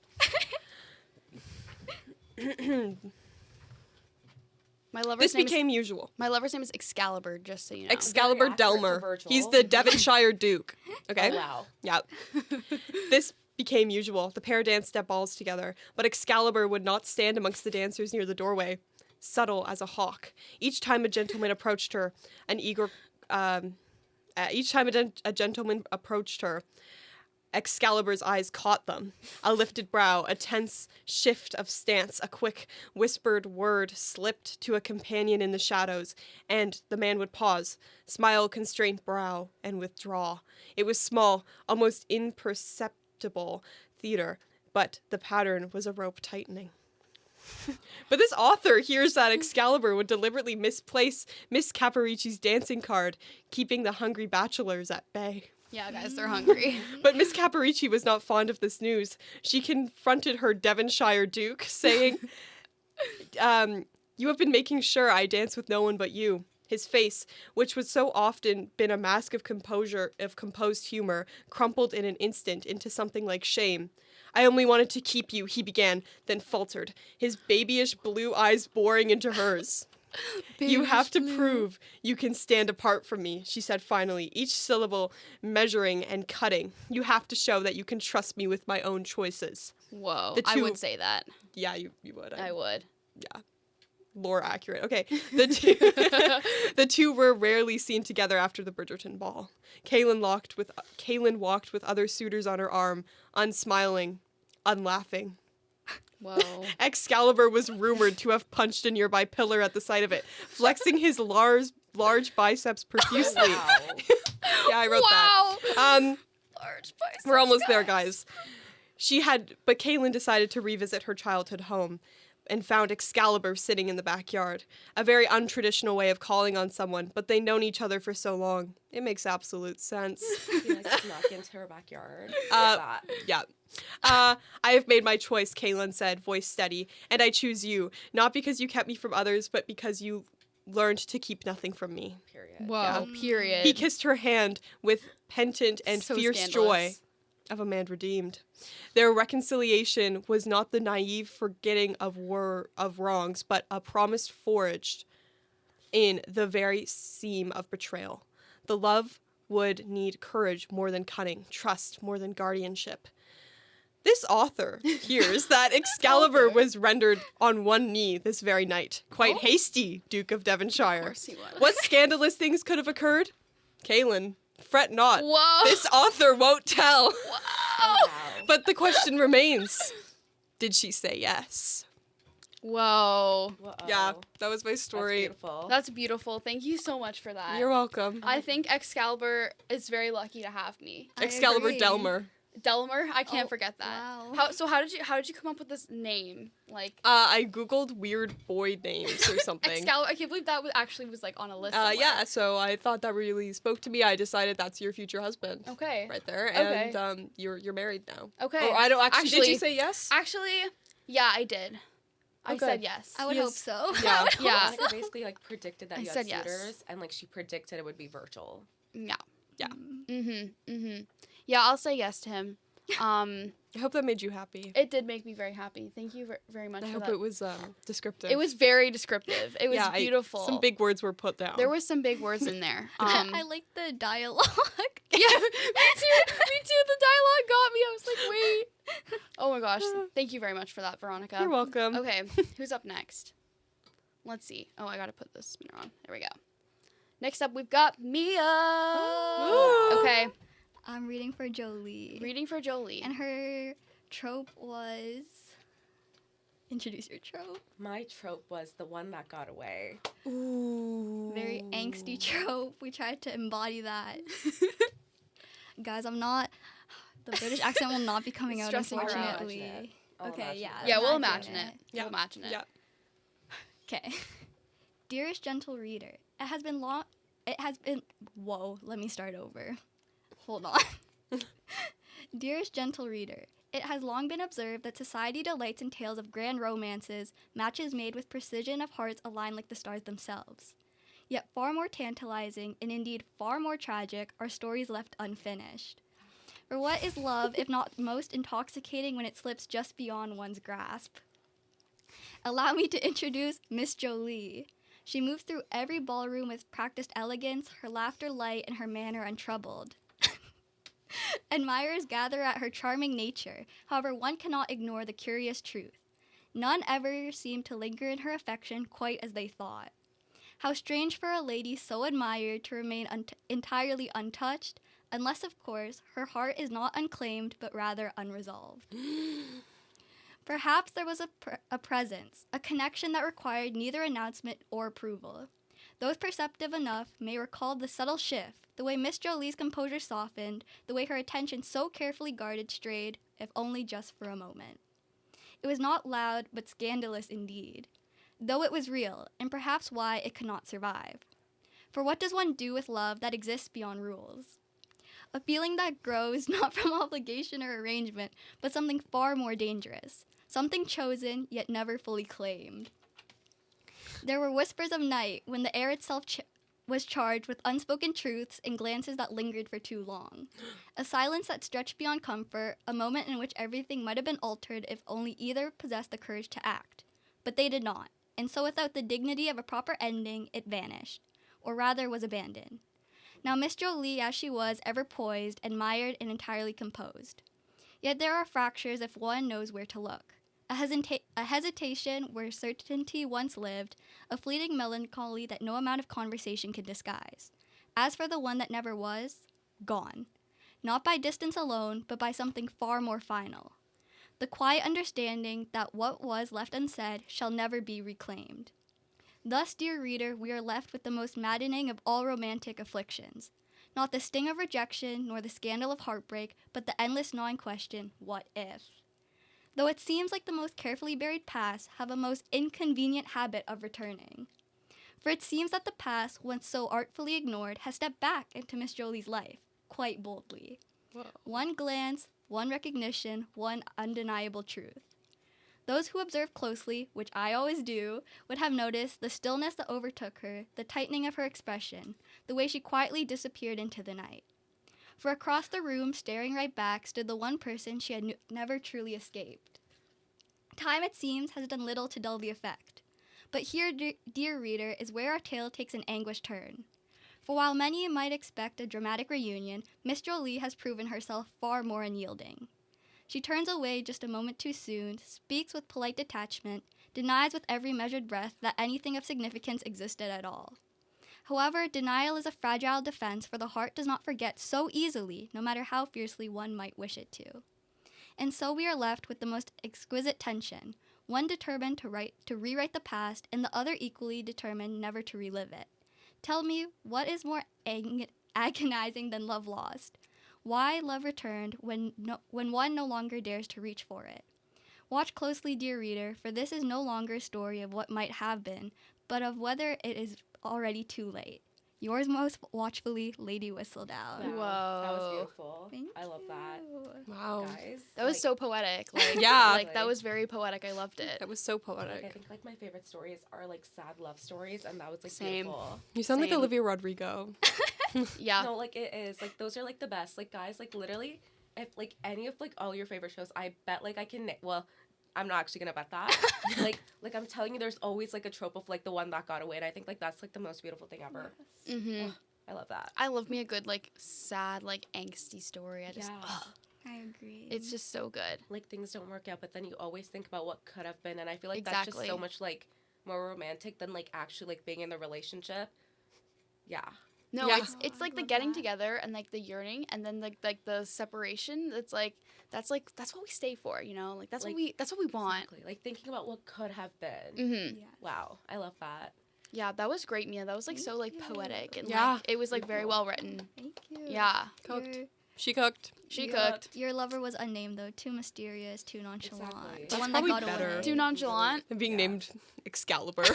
My lover's This name became usual. my lover's name is Excalibur, just so you know. Excalibur Very accurate to Delmer. Virgil. He's the Devonshire Duke. Okay. Oh, wow. Yep. This became usual. The pair danced at balls together, but Excalibur would not stand amongst the dancers near the doorway, subtle as a hawk. Each time a gentleman approached her, Excalibur's eyes caught them. A lifted brow, a tense shift of stance, a quick, whispered word slipped to a companion in the shadows, and the man would pause, smile constrained brow, and withdraw. It was small, almost acceptable theater, but the pattern was a rope tightening. But this author hears that Excalibur would deliberately misplace Miss Caporicci's dancing card, keeping the hungry bachelors at bay. Yeah, guys, they're hungry. But Miss Caporicci was not fond of this news. She confronted her Devonshire Duke, saying, you have been making sure I dance with no one but you. His face, which was so often been a mask of composure, of composed humor, crumpled in an instant into something like shame. I only wanted to keep you, he began, then faltered, his babyish blue eyes boring into hers. You have to prove you can stand apart from me, she said finally, each syllable measuring and cutting. You have to show that you can trust me with my own choices. Whoa, The I two- would say that. Yeah, you would. I would. Yeah. Lore accurate. Okay. The two were rarely seen together after the Bridgerton ball. Kaelin walked with other suitors on her arm, unsmiling, unlaughing. Whoa. Excalibur was rumored to have punched a nearby pillar at the sight of it, flexing his large biceps profusely. Wow. Yeah, I wrote Wow. that. Large biceps, We're almost there, guys. But Kaelin decided to revisit her childhood home and found Excalibur sitting in the backyard. A very untraditional way of calling on someone, but they'd known each other for so long. It makes absolute sense. He like snuck into her backyard. Yeah. I have made my choice, Kaelin said, voice steady, and I choose you, not because you kept me from others, but because you learned to keep nothing from me. Period. Whoa, period. He kissed her hand with penitent and So fierce scandalous. joy of a man redeemed. Their reconciliation was not the naive forgetting of wrongs, but a promise forged in the very seam of betrayal. The love would need courage more than cunning, trust more than guardianship. This author hears that Excalibur was rendered on one knee this very night. Quite hasty, Duke of Devonshire. Of course he was. What scandalous things could have occurred? Kaelin, fret not. Whoa. This author won't tell. Wow. But the question remains, did she say yes? Whoa. Whoa. Yeah, that was my That's story. beautiful. That's beautiful. Thank you so much for that. You're welcome. I think Excalibur is very lucky to have me. I Excalibur agree. Delmer. Delmer, I can't Oh, forget that. wow. How did you come up with this name? Like I googled weird boy names or something. Excalibur. I can't believe that was like on a list. Yeah, somewhere. so I thought that really spoke to me. I decided that's your future husband. Okay. Right there. Okay. And you're married now. Okay. Or I don't actually, did Actually- you say yes? Actually, yeah, I did. I Okay. said yes. I would Yes. hope so. Yeah. I would hope Yeah. so. Monica basically like predicted that I you had said yes. suitors, and like she predicted it would be Virgil. Yeah. Yeah. Mhm. Yeah, I'll say yes to him. I hope that made you happy. It did make me very happy. Thank you very much I for hope that. it was descriptive. It was very descriptive. It was Yeah, beautiful. some big words were put down. There was some big words in there. I like the dialogue. Yeah, me too. The dialogue got me. I was like, wait. Oh my gosh. Thank you very much for that, Veronica. You're welcome. Okay, who's up next? Let's see. Oh, I gotta put the spinner on. There we go. Next up, we've got Mia. Ooh. Okay, I'm reading for Jolie. reading for Jolie. And her trope was. Introduce your trope. My trope was the one that got away. Ooh. Very angsty trope. We tried to embody that. Guys, I'm not. The British accent will not be coming It's out, stressing her out. unfortunately. Imagine it. I'll Okay, imagine yeah. it. Yeah, we'll imagine it. Yeah. We'll imagine it. Yeah. Okay. Dearest gentle reader, it has been. Whoa, let me start over. Hold on. Dearest gentle reader, it has long been observed that society delights in tales of grand romances, matches made with precision of hearts aligned like the stars themselves. Yet far more tantalizing, and indeed far more tragic, are stories left unfinished. For what is love if not most intoxicating when it slips just beyond one's grasp? Allow me to introduce Miss Jolie. She moves through every ballroom with practiced elegance, her laughter light and her manner untroubled. Admirers gather at her charming nature, however one cannot ignore the curious truth. None ever seemed to linger in her affection quite as they thought. How strange for a lady so admired to remain entirely untouched, unless, of course, her heart is not unclaimed but rather unresolved. Perhaps there was a presence, a connection that required neither announcement or approval. Those perceptive enough may recall the subtle shift, the way Miss Jolie's composure softened, the way her attention so carefully guarded strayed, if only just for a moment. It was not loud, but scandalous indeed, though it was real, and perhaps why it could not survive. For what does one do with love that exists beyond rules? A feeling that grows not from obligation or arrangement, but something far more dangerous, something chosen yet never fully claimed. There were whispers of night when the air itself was charged with unspoken truths and glances that lingered for too long. A silence that stretched beyond comfort, a moment in which everything might have been altered if only either possessed the courage to act. But they did not, and so without the dignity of a proper ending, it vanished, or rather was abandoned. Now Miss Jolie, as she was, ever poised, admired, and entirely composed. Yet there are fractures if one knows where to look. A hesitation where certainty once lived, a fleeting melancholy that no amount of conversation could disguise. As for the one that never was, gone. Not by distance alone, but by something far more final. The quiet understanding that what was left unsaid shall never be reclaimed. Thus, dear reader, we are left with the most maddening of all romantic afflictions. Not the sting of rejection, nor the scandal of heartbreak, but the endless gnawing question, what if? Though it seems like the most carefully buried past have a most inconvenient habit of returning. For it seems that the past, once so artfully ignored, has stepped back into Miss Jolie's life, quite boldly. Whoa. One glance, one recognition, one undeniable truth. Those who observe closely, which I always do, would have noticed the stillness that overtook her, the tightening of her expression, the way she quietly disappeared into the night. For across the room, staring right back, stood the one person she had never truly escaped. Time, it seems, has done little to dull the effect. But here, dear reader, is where our tale takes an anguished turn. For while many might expect a dramatic reunion, Miss Jolie has proven herself far more unyielding. She turns away just a moment too soon, speaks with polite detachment, denies with every measured breath that anything of significance existed at all. However, denial is a fragile defense, for the heart does not forget so easily, no matter how fiercely one might wish it to. And so we are left with the most exquisite tension, one determined to rewrite the past, and the other equally determined never to relive it. Tell me, what is more agonizing than love lost? Why love returned when one no longer dares to reach for it? Watch closely, dear reader, for this is no longer a story of what might have been, but of whether it is already too late. Yours most watchfully, Lady Whistledown. Whoa. That was beautiful. Thank I love that. you. Wow. Guys. That was so poetic. Like, Yeah. Like, that was very poetic. I loved it. That was so Like, I poetic. think like my favorite stories are like sad love stories, and that was like Same. beautiful. You sound like Same. Olivia Rodrigo. Yeah. No, like it is. Like those are like the best. Like guys, like literally, if like any of like all your favorite shows, I bet like I can. Well, I'm not actually gonna bet that. like I'm telling you, there's always like a trope of like the one that got away, and I think like that's like the most beautiful thing ever. Mm-hmm. Ugh, I love that. I love me a good, like, sad, like, angsty story. I just, Yeah. ugh, I agree. it's just so good. Like things don't work out, but then you always think about what could have been, and I feel like that's just so Exactly. much like more romantic than like actually like being in the relationship. Yeah. No, Yeah. it's Oh, like I the love getting that. together and like the yearning and then like the separation. It's like that's what we stay for, you know? Like that's Like, what we want. Exactly. Like thinking about what could have been. Mhm. Yeah. Wow, I love that. Yeah, that was great, Mia. That was like Thank so like you. poetic and Yeah. like it was like very well written. Thank you. Yeah. Cooked. Your, She cooked. She your- cooked. Your lover was unnamed though, too mysterious, too nonchalant. Exactly. The That's one that probably got better. away. Too nonchalant. And being Yeah. named Excalibur.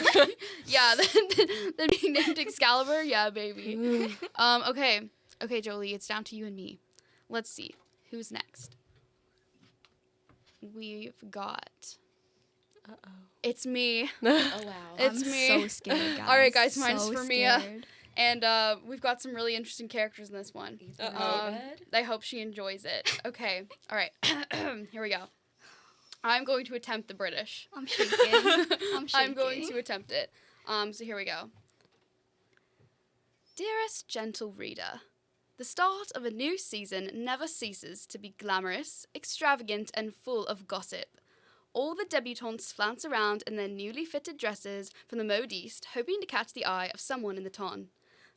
Yeah, then being named Excalibur. Yeah, baby. Okay, Jolie, it's down to you and me. Let's see. Who's next? We've got Uh-oh. It's me. Oh wow. It's I'm me. so scared, guys. All right, guys, mine's So for Mia. scared. And we've got some really interesting characters in this one. Uh-oh. I hope she enjoys it. Okay. All right. Here we go. I'm going to attempt the British. I'm shaking. I'm going to attempt it. So here we go. Dearest gentle reader, the start of a new season never ceases to be glamorous, extravagant, and full of gossip. All the debutantes flounce around in their newly fitted dresses from the modiste, hoping to catch the eye of someone in the ton.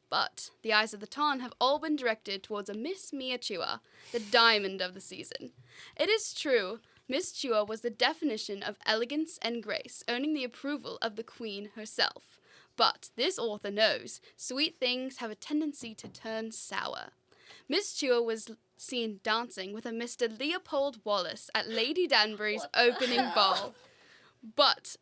But the eyes of the ton have all been directed towards a Miss Mia Chua, the diamond of the season. It is true, Miss Chua was the definition of elegance and grace, earning the approval of the Queen herself. But this author knows sweet things have a tendency to turn sour. Miss Chua was seen dancing with a Mr. Leopold Wallace at Lady Danbury's opening ball. But,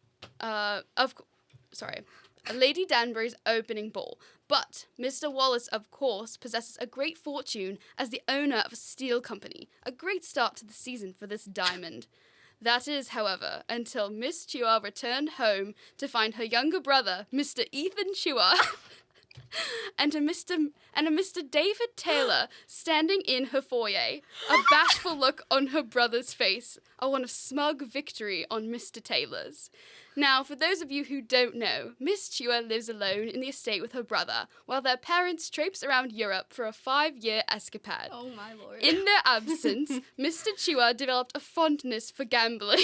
Lady Danbury's opening ball. But Mr. Wallace, of course, possesses a great fortune as the owner of a steel company. A great start to the season for this diamond. That is, however, until Miss Chua returned home to find her younger brother, Mr. Ethan Chua, and a Mr. David Taylor standing in her foyer, a bashful look on her brother's face, a one of smug victory on Mr. Taylor's. Now, for those of you who don't know, Miss Chua lives alone in the estate with her brother, while their parents traipse around Europe for a 5-year escapade. Oh my lord. In their absence, Mr. Chua developed a fondness for gambling.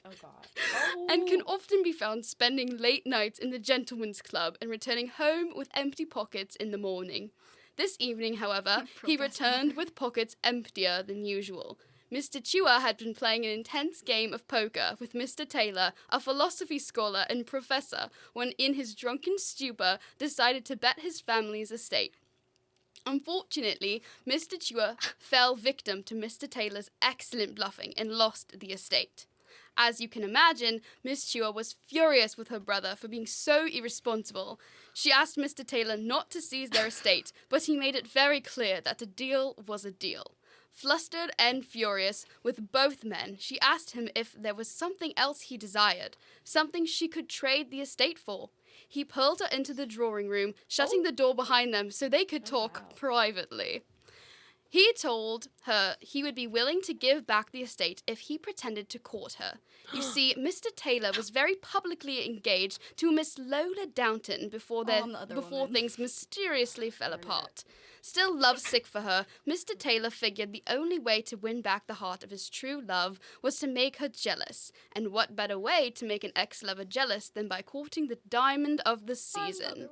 Oh God. And can often be found spending late nights in the gentleman's club and returning home with empty pockets in the morning. This evening, however, he returned with pockets emptier than usual. Mr. Chua had been playing an intense game of poker with Mr. Taylor, a philosophy scholar and professor, when in his drunken stupor decided to bet his family's estate. Unfortunately, Mr. Chua fell victim to Mr. Taylor's excellent bluffing and lost the estate. As you can imagine, Miss Chua was furious with her brother for being so irresponsible. She asked Mr. Taylor not to seize their estate, but he made it very clear that a deal was a deal. Flustered and furious with both men, she asked him if there was something else he desired, something she could trade the estate for. He pulled her into the drawing room, shutting the door behind them so they could talk privately. He told her he would be willing to give back the estate if he pretended to court her. You see, Mr. Taylor was very publicly engaged to Miss Lola Downton before things mysteriously fell apart. Still lovesick for her, Mr. Taylor figured the only way to win back the heart of his true love was to make her jealous. And what better way to make an ex-lover jealous than by courting the diamond of the season?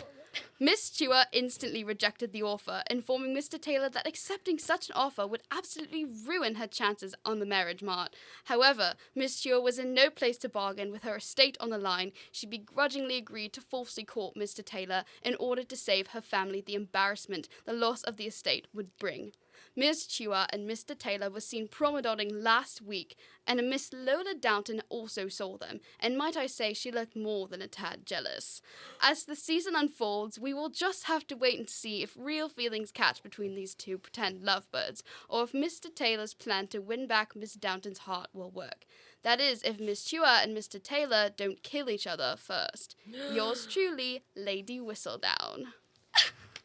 Miss Chua instantly rejected the offer, informing Mr. Taylor that accepting such an offer would absolutely ruin her chances on the marriage mart. However, Miss Chua was in no place to bargain with her estate on the line. She begrudgingly agreed to falsely court Mr. Taylor in order to save her family the embarrassment the loss of the estate would bring. Miss Chua and Mr. Taylor were seen promenading last week, and a Miss Lola Downton also saw them, and might I say she looked more than a tad jealous. As the season unfolds, we will just have to wait and see if real feelings catch between these two pretend lovebirds, or if Mr. Taylor's plan to win back Miss Downton's heart will work. That is, if Miss Chua and Mr. Taylor don't kill each other first. Yours truly, Lady Whistledown.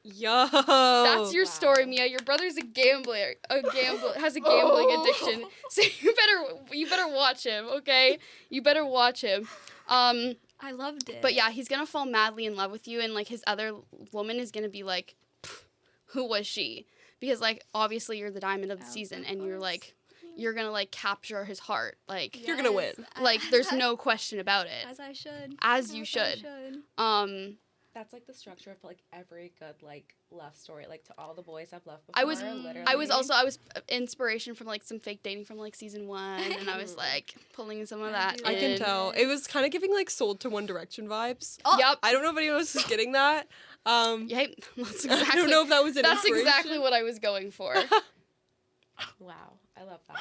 Yo. That's your story, Mia. Your brother's a gambler. Has a gambling addiction. So you better watch him, okay? You better watch him. I loved it. But yeah, he's gonna fall madly in love with you, and like his other woman is gonna be like, who was she? Because like obviously you're the diamond of the season, and you're gonna like capture his heart. Like you're gonna win. Like there's no question about it. As I should. As you should. That's like the structure of like every good like love story. Like to all the boys I've loved before. I was inspiration from like some fake dating from like season 1, and I was like pulling some of that. I can tell. It was kind of giving like Sold to One Direction vibes. Oh. Yep. I don't know if anyone else is getting that. Yeah, that's exactly. I don't know if that was an That's inspiration. exactly what I was going for. Wow, I love that.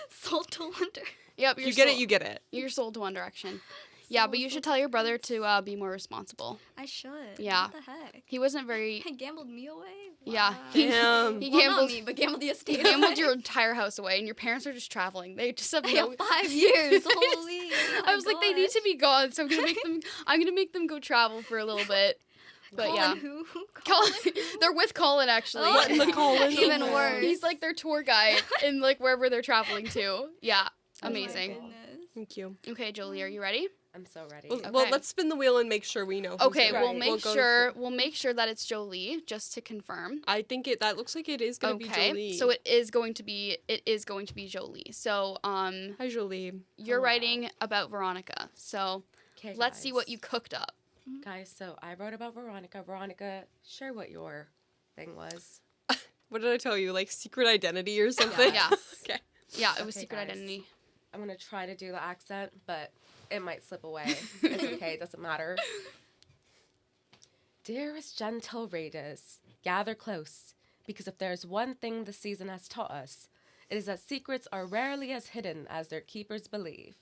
Sold to Wonder. Yep, You get it. You get it. You're sold to One Direction. Yeah, but you should tell your brother to be more responsible. I should. Yeah. What the heck? He wasn't very. He gambled me away? Yeah. Wow. Damn. He Well, gambled. not me, but gambled the estate. He gambled your entire house away, and your parents are just traveling. They just have no. 5 years. Holy. I was like, they need to be gone, so I'm gonna make them go travel for a little bit. But Colin yeah. who? Colin, they're with Colin actually. Oh, the Colin? Even worse. He's like their tour guide in like wherever they're traveling to. Yeah, Oh my amazing. goodness. Thank you. Okay, Jolie, are you ready? I'm so ready. Well, let's spin the wheel and make sure we know. Who's Okay, gonna- we'll make go sure that it's Jolie just to confirm. I think that looks like it is gonna be Jolie. So it is going to be Jolie. So Hi, Jolie. you're Hello. writing about Veronica. So Okay, let's see what you cooked up. guys. So I wrote about Veronica. Veronica, share what your thing was. What did I tell you? Like secret identity or something? Yeah. Okay. Yeah, it was Okay, Secret guys. Identity. I'm gonna try to do the accent, but it might slip away. It's okay. It doesn't matter. Dearest gentle readers, gather close, because if there's one thing the season has taught us, it is that secrets are rarely as hidden as their keepers believe.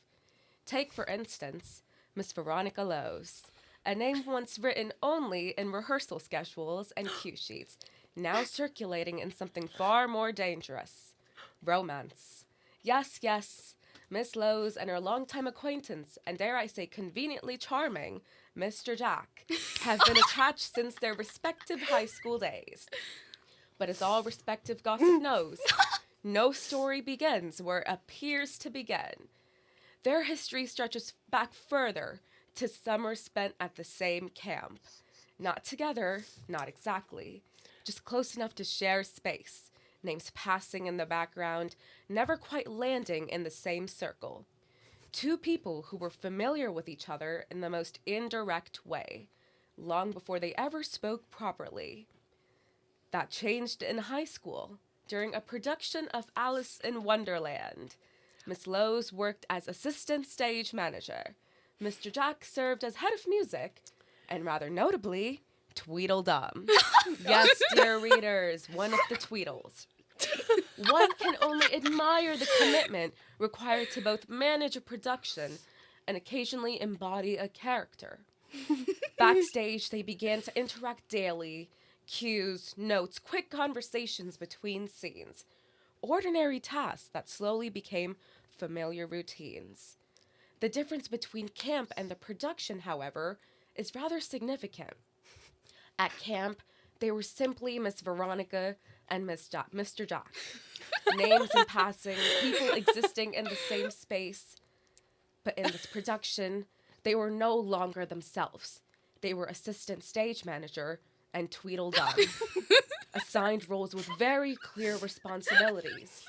Take, for instance, Miss Veronica Lowe's, a name once written only in rehearsal schedules and cue sheets, now circulating in something far more dangerous, romance. Yes, yes, Miss Lowe's and her longtime acquaintance, and dare I say conveniently charming, Mr. Jack, have been attached since their respective high school days. But as all respective gossip knows, no story begins where it appears to begin. Their history stretches back further to summers spent at the same camp. Not together, not exactly, just close enough to share space, names passing in the background, never quite landing in the same circle. Two people who were familiar with each other in the most indirect way, long before they ever spoke properly. That changed in high school, during a production of Alice in Wonderland. Miss Lowe's worked as assistant stage manager. Mr. Jack served as head of music, and rather notably, Tweedledum. Yes, dear readers, one of the Tweedles. One can only admire the commitment required to both manage a production and occasionally embody a character. Backstage, they began to interact daily, cues, notes, quick conversations between scenes, ordinary tasks that slowly became familiar routines. The difference between camp and the production, however, is rather significant. At camp, they were simply Miss Veronica and Mr. Jack. Names in passing, people existing in the same space. But in this production, they were no longer themselves. They were assistant stage manager and Tweedledum, assigned roles with very clear responsibilities.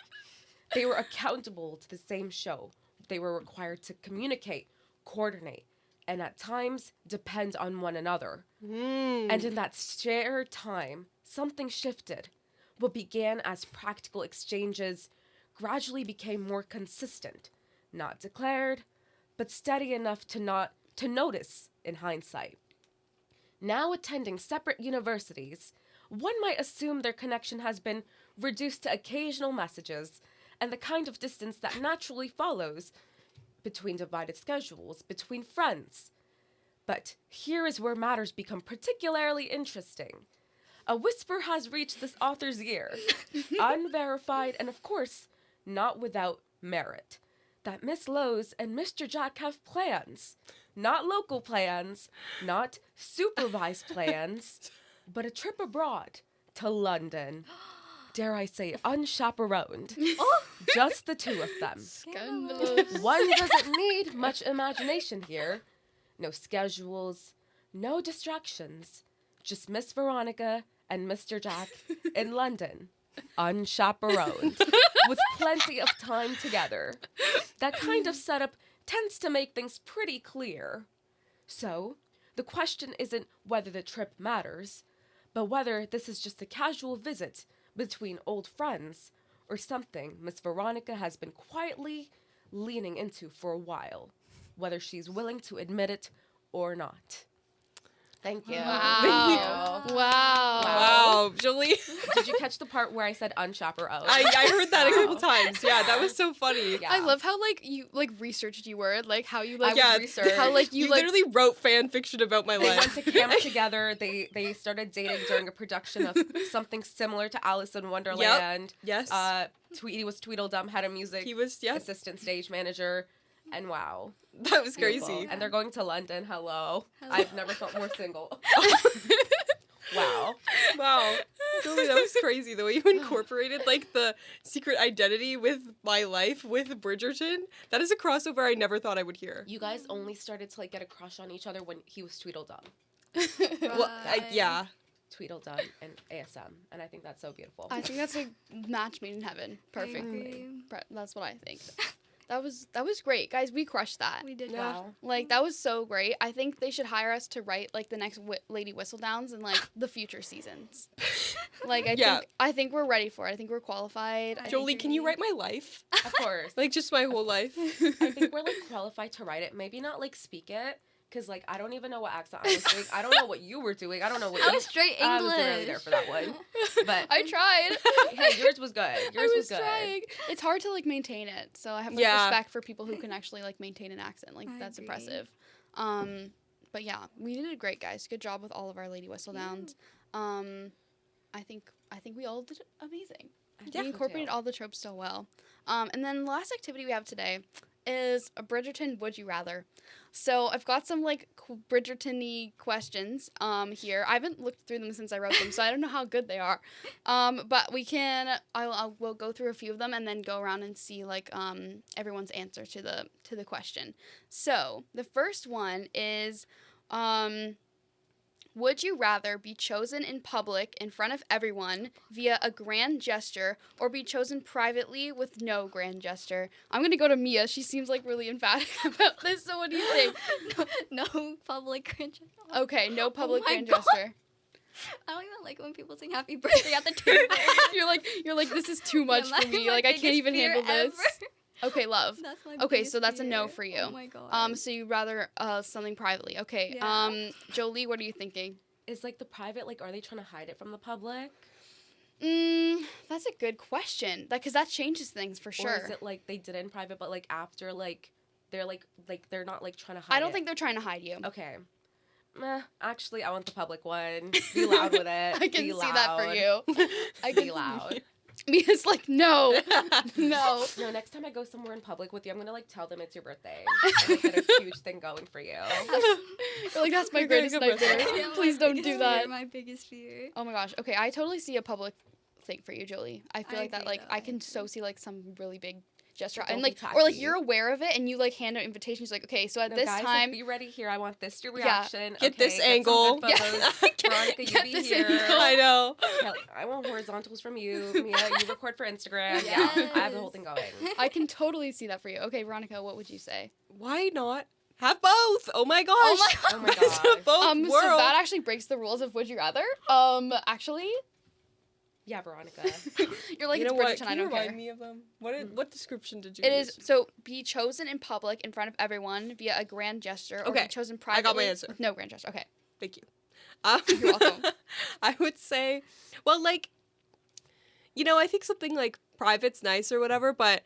They were accountable to the same show. They were required to communicate, coordinate, and at times depend on one another. And in that shared time, something shifted. What began as practical exchanges gradually became more consistent, not declared, but steady enough to notice in hindsight. Now attending separate universities, one might assume their connection has been reduced to occasional messages and the kind of distance that naturally follows between divided schedules, between friends. But here is where matters become particularly interesting. A whisper has reached this author's ear, unverified and of course not without merit, that Miss Lowe's and Mr. Jack have plans. Not local plans, not supervised plans, but a trip abroad to London. Dare I say, unchaperoned. Just the two of them. Scandalous. One doesn't need much imagination here. No schedules, no distractions. Just Miss Veronica and Mr. Jack in London, unchaperoned, with plenty of time together. That kind of setup tends to make things pretty clear. So, the question isn't whether the trip matters, but whether this is just a casual visit between old friends or something Miss Veronica has been quietly leaning into for a while, whether she's willing to admit it or not. Thank you. Wow. Thank Wow, Jolie. you. Did you catch the part where I said unchaperoned? I heard that a couple Wow. times. Yeah, that was so funny. Yeah. I love how you researched you were like how you like Yeah, researched. how You literally wrote fan fiction about my They life. went to camp together. They started dating during a production of something similar to Alice in Wonderland. Yes. Tweety was Tweedledum, head of music, He was, yes. assistant stage manager, and wow. That was Beautiful. crazy. And they're going to London. Hello. Hello. I've never felt more single. Wow. Wow. Jolie, that was crazy. The way you incorporated like the secret identity with my life with Bridgerton. That is a crossover I never thought I would hear. You guys only started to like get a crush on each other when he was Tweedledum. Well, yeah. Tweedledum and ASM. And I think that's so beautiful. I think that's a match made in heaven. Perfectly. agree. That's what I think. That was great, guys. We crushed that. We did. Wow. Like that was so great. I think they should hire us to write like the next Lady Whistledowns and like the future seasons. Like Yeah. I think we're ready for it. I think we're qualified. I Jolie, think can you write my life? Of course. Like just my whole life. I think we're like qualified to write it. Maybe not like speak it, because like I don't even know what accent I was doing. I don't know what you were doing. I don't know what I you. was straight I English. wasn't really there for that one, but I tried. hey, yours was good. Yours I was good. trying. It's hard to like maintain it, so I have like Yeah. respect for people who can actually like maintain an accent. Like I that's agree. impressive. But yeah, we did great, guys. Good job with all of our Lady Whistledowns. I think we all did amazing. Yeah. We incorporated all the tropes so well. And then the last activity we have today is a Bridgerton Would You Rather. So I've got some like Bridgerton-y questions here. I haven't looked through them since I wrote them, so I don't know how good they are. But we can. We'll go through a few of them and then go around and see like everyone's answer to the question. So the first one is. Would you rather be chosen in public in front of everyone via a grand gesture or be chosen privately with no grand gesture? I'm going to go to Mia. She seems like really emphatic about this. So what do you think? No public grand gesture. Okay, no public my grand God. gesture. I don't even like when people sing happy birthday at the table. You're like this is too much Yeah, for me. my Like I can't biggest even fear handle this. ever. Okay, love. That's my Okay, biggest so that's a no fear. for you. Oh my God. So you'd rather something privately. Okay. Yeah. Jolie, what are you thinking? Is like the private, like, are they trying to hide it from the public? That's a good question. Like, cause that changes things for sure. Or is it like they did it in private, but like after, like they're like they're not like trying to hide it? I don't think they're trying to hide you. Okay. Actually, I want the public one. Be loud with it. I can Be see that for loud. you. I Be can loud. Mia's like, no, no. No, next time I go somewhere in public with you, I'm gonna like tell them it's your birthday. And like, get a huge thing going for you. You're like, that's my You're greatest gonna go nightmare. birthday. Yeah, my Please don't biggest do fear, that. My biggest fear. Oh my gosh. Okay, I totally see a public thing for you, Jolie. I feel I like that. agree, Like, though, I I can agree. so see like some really big gesture, Don't and be like, or like tacky. you're aware of it, and you like hand out invitations. Like, okay, so at No, this guys, time, like, be ready here. I want this your Yeah. reaction. Get this some good angle. photos. Yeah. Veronica, you Get be this here. angle. I know. Kelly, I want horizontals from you. Mia, you record for Instagram. Yeah, I have the whole thing going. I can totally see that for you. Okay, Veronica, what would you say? Why not have both? Oh my gosh. Oh my Best of gosh. both So worlds. that actually breaks the rules of Would You Rather. Actually, Yeah, Veronica. you're like, you it's know what? Bridgerton, Can I you don't remind care. me of them? What description did you It use? is so be chosen in public in front of everyone via a grand gesture, or Okay, be chosen I got my privately answer. with no grand gesture. Okay, Thank you. You're welcome. I would say, well, like, I think something like private's nice or whatever, but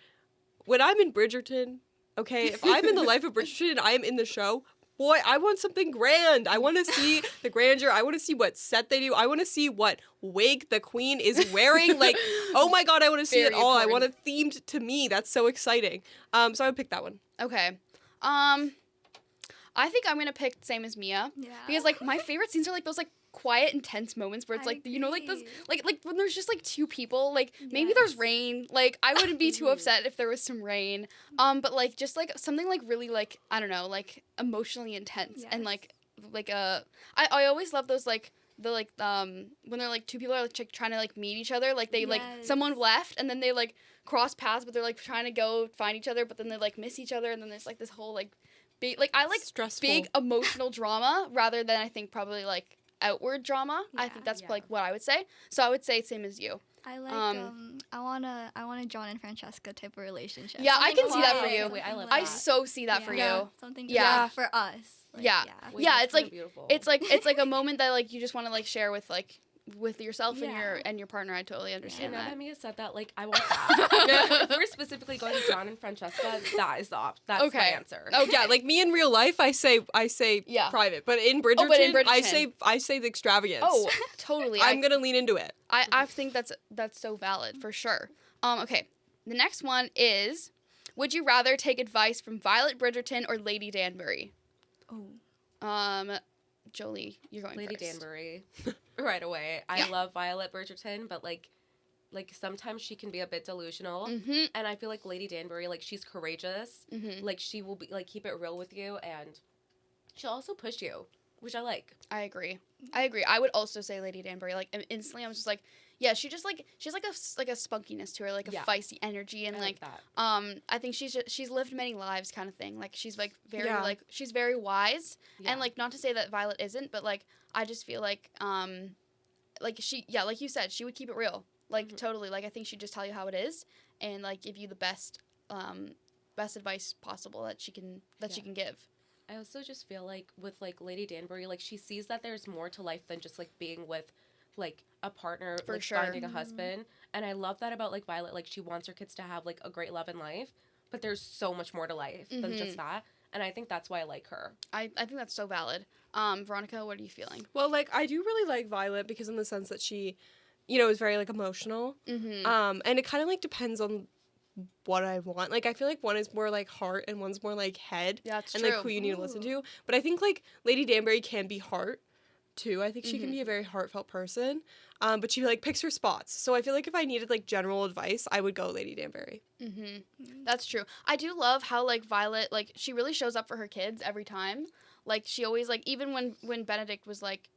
when I'm in Bridgerton, okay, if I'm in the life of Bridgerton and I'm in the show, boy, I want something grand. I want to see the grandeur. I want to see what set they do. I want to see what wig the queen is wearing. Like, oh my God, I want to see Very it all. I important. want it themed to me. That's so exciting. So I would pick that one. okay. I think I'm gonna pick same as Mia Yeah. because like my favorite scenes are like those like quiet, intense moments where it's I like like those agree. like when there's just like two people. Like maybe Yes. there's rain. Like I wouldn't be too upset if there was some rain. But like just like something like really like I don't know like emotionally intense and Yes. like I always love those like the like when they're like two people are like trying to like meet each other, like they like Yes. someone left and then they like cross paths, but they're like trying to go find each other, but then they like miss each other, and then there's like this whole like big like I like Stressful. big emotional drama rather than I think probably like outward drama. I Yeah. think that's Yeah. like what I would say. So I would say same as you. I like I want a John and Francesca type of relationship. Yeah, I Something can see that for quiet, you. something I love I that. so see that for Yeah. you. Something Yeah. just for us. Like, Yeah. Wait, Yeah, that's it's kinda like- beautiful. It's like a moment that like you just want to like share with yourself Yeah. and your partner. I totally And understand now that. that Mia said that, like, I want that. If we're specifically going to John and Francesca, that is that's my Okay. answer. Okay. Yeah, like me in real life, I say Yeah. private, but in Bridgerton, Oh, but in I Bridgerton. say the extravagance. Oh, totally. I'm gonna lean into it. I think that's so valid for sure. Okay. The next one is, would you rather take advice from Violet Bridgerton or Lady Danbury? Oh. Jolie, you're going Lady first. Danbury, right away. I Yeah. love Violet Bridgerton, but like sometimes she can be a bit delusional. Mm-hmm. And I feel like Lady Danbury, like she's courageous. Mm-hmm. Like she will be like keep it real with you, and she'll also push you, which I like. I agree. I would also say Lady Danbury. Like instantly, I was just like, yeah, she's like a spunkiness to her, like a Yeah. feisty energy, and I like that. I think she's lived many lives, kind of thing. Like she's like very Yeah. like she's very wise, Yeah. and like not to say that Violet isn't, but like I just feel like like you said, she would keep it real, like Mhm. totally. Like I think she'd just tell you how it is, and like give you the best advice possible that she can Yeah. give. I also just feel like with like Lady Danbury, like she sees that there's more to life than just like being with like a partner, For like sure. finding a husband. And I love that about like Violet. Like she wants her kids to have like a great love in life, but there's so much more to life than just that. And I think that's why I like her. I think that's so valid. Veronica, what are you feeling? Well, like, I do really like Violet because in the sense that she, you know, is very, like, emotional. And it kind of, like, depends on what I want. Like, I feel like one is more, like, heart and one's more, like, head. Yeah, that's and, true. like, who you need to listen to. But I think, like, Lady Danbury can be heart, too. I think she can be a very heartfelt person. But she, like, picks her spots. So I feel like if I needed, like, general advice, I would go Lady Danbury. That's true. I do love how, like, Violet, like, she really shows up for her kids every time. Like, she always, like, even when Benedict was, like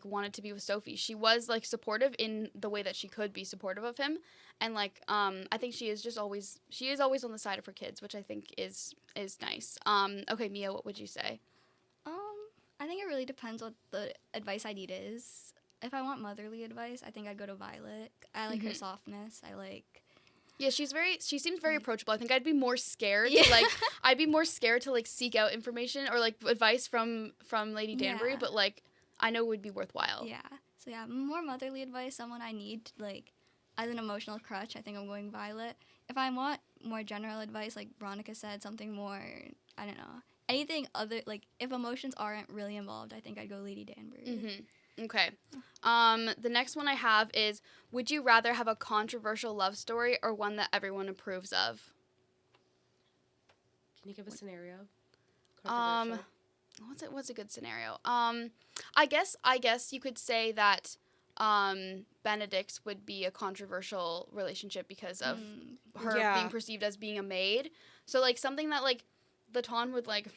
wanted to be with Sophie, she was, like, supportive in the way that she could be supportive of him. And, like, I think she is always on the side of her kids, which I think is nice. Okay, Mia, what would you say? I think it really depends what the advice I need is. If I want motherly advice, I think I'd go to Violet. I like her softness. I like... Yeah, she seems very approachable. I think I'd be more scared Yeah. to, like, like, seek out information or, like, advice from Lady Danbury, Yeah. but, like, I know it would be worthwhile. Yeah. So, yeah, more motherly advice, someone I need, like, as an emotional crutch, I think I'm going Violet. If I want more general advice, like Veronica said, something more, I don't know, anything other, like, if emotions aren't really involved, I think I'd go Lady Danbury. Okay. The next one I have is, would you rather have a controversial love story or one that everyone approves of? Can you give a scenario? Um, Controversial. what's a good scenario? I guess you could say that Benedict's would be a controversial relationship because of her Yeah. being perceived as being a maid. So, like, something that, like, the Ton would, like,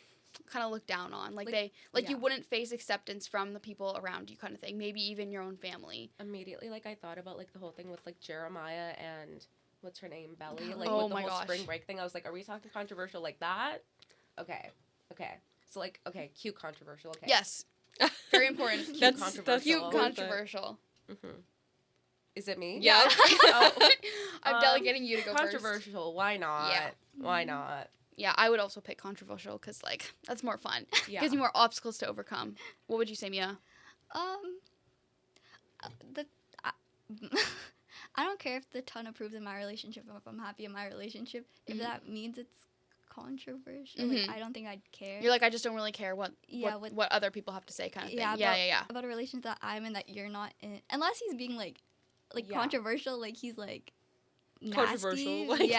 kind of look down on. Like they, like, you wouldn't face acceptance from the people around you, kind of thing. Maybe even your own family. Immediately, like, I thought about, like, the whole thing with, like, Jeremiah and what's her name, Belly. Like, Oh with the my whole gosh. spring break thing. I was like, are we talking controversial like that? Okay. So, like, okay, cute controversial. Okay. Yes. Very important. Cute That's controversial. Cute worth it. controversial. Is it me? Yeah. Oh. I'm delegating you to go first. Controversial. Why not? Yeah. Why not? Yeah, I would also pick controversial because, like, that's more fun. Yeah. Gives you more obstacles to overcome. What would you say, Mia? I don't care if the Ton approves of my relationship, if I'm happy in my relationship. If that means it's controversial, like, I don't think I'd care. You're like, I just don't really care what other people have to say, kind of thing. Yeah. About a relationship that I'm in that you're not in, unless he's being like Yeah. controversial, like he's like nasty. Controversial, like-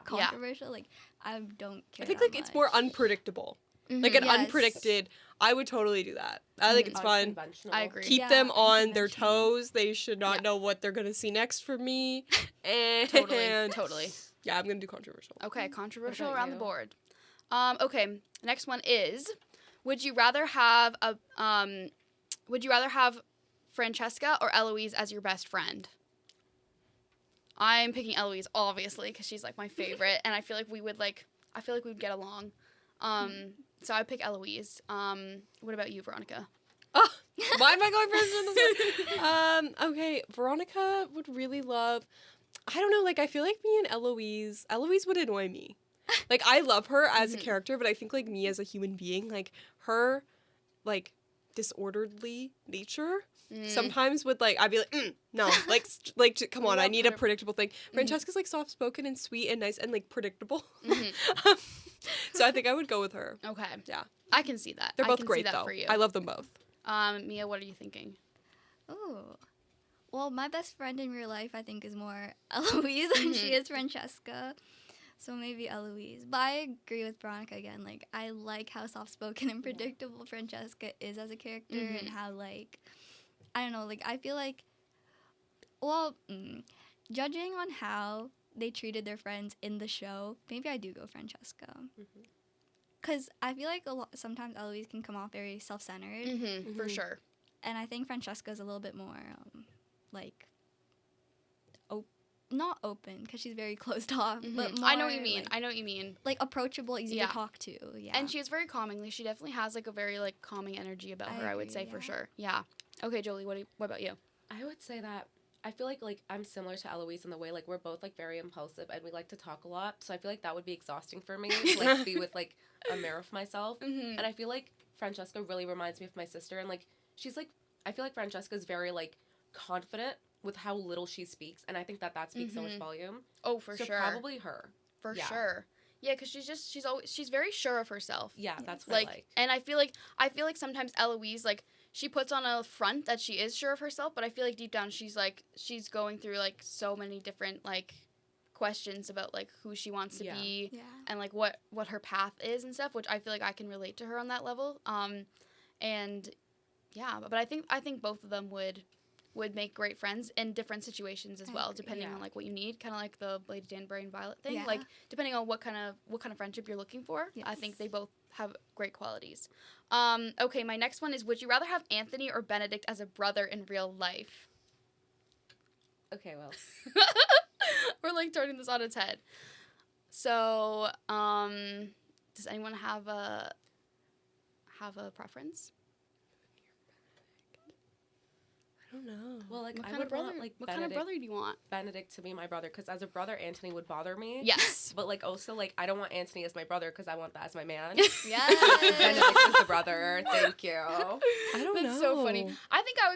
controversial. Like, I don't care. I think, that like, it's more much. unpredictable. Like, an Yes. unpredicted, I would totally do that. I think it's fun. Unconventional. I agree. Keep Yeah, them on their unconventional. toes. They should not know what they're going to see next from me. And Totally. Yeah, I'm going to do controversial. Okay, controversial about around the you? board. Okay, next one is, would you rather have Francesca or Eloise as your best friend? I'm picking Eloise, obviously, because she's, like, my favorite, and I feel like we would get along. So I would pick Eloise. What about you, Veronica? Oh, why am I going first? Okay, Veronica would really love, I don't know, like, I feel like me and Eloise would annoy me. Like, I love her as a character, but I think, like, me as a human being, like, her, like, disorderly nature sometimes would, like, I'd be like, no, like, come on, I need a predictable thing. Francesca's, like, soft-spoken and sweet and nice and, like, predictable. So I think I would go with her. Okay. Yeah. I can see that. They're I both can great, see that though. for you. I love them both. Mia, what are you thinking? Oh. Well, my best friend in real life, I think, is more Eloise than she is Francesca. So maybe Eloise. But I agree with Veronica again. Like, I like how soft-spoken and predictable Francesca is as a character and how, like, I don't know, like, I feel like, well, judging on how they treated their friends in the show, maybe I do go Francesca. Because I feel like sometimes Eloise can come off very self-centered. For sure. And I think Francesca's a little bit more, like, not open, because she's very closed off, but more, I know what you mean. Like, approachable, easy to talk to, And she is very calming. Like, she definitely has, like, a very, like, calming energy about her, I would agree, say, for yeah. sure. Yeah. Okay, Jolie, what about you? I would say that I feel like I'm similar to Eloise in the way like we're both like very impulsive and we like to talk a lot. So I feel like that would be exhausting for me to like be with like a mirror of myself. Mm-hmm. And I feel like Francesca really reminds me of my sister, and like she's like I feel like Francesca's very like confident with how little she speaks, and I think that speaks so much volume. Oh, for so sure. probably her. For Yeah. sure. Yeah, because she's very sure of herself. Yeah, Yes. that's what I like. And I feel like sometimes Eloise, like, she puts on a front that she is sure of herself, but I feel like deep down she's going through like so many different like questions about like who she wants to Yeah. be Yeah. and like what her path is and stuff, which I feel like I can relate to her on that level. And yeah, but I think both of them would make great friends in different situations as I well, agree. depending Yeah. on like what you need, kind of like the Lady Danbury and Violet thing. Yeah. Like depending on what kind of friendship you're looking for, I Yes. think they both have great qualities. Okay, my next one is: would you rather have Anthony or Benedict as a brother in real life? Okay, well, We're like turning this on its head. So, does anyone have a preference? I don't know. well, like What I kind would of brother? want like What kind of brother do you want? Benedict to be my brother, because as a brother, Anthony would bother me. Yes. But like also like I don't want Anthony as my brother because I want that as my man. Yes. Benedict is the brother. Thank you. I don't know. That's so funny. I think I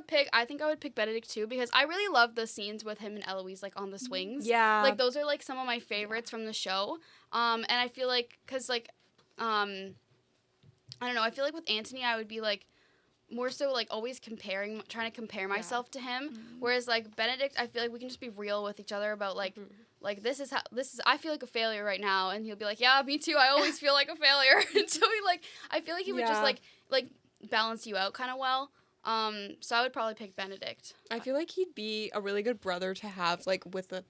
would pick Benedict too, because I really love the scenes with him and Eloise like on the swings. Yeah. Like those are like some of my favorites from the show. And I feel like I don't know, I feel like with Anthony I would be like more so like always trying to compare myself to him, whereas like Benedict, I feel like we can just be real with each other about like like this is I feel like a failure right now, and he'll be like, yeah, me too, I always feel like a failure. And so I feel like he would just Yeah. like balance you out kind of well. So I would probably pick Benedict. I feel like he'd be a really good brother to have like with a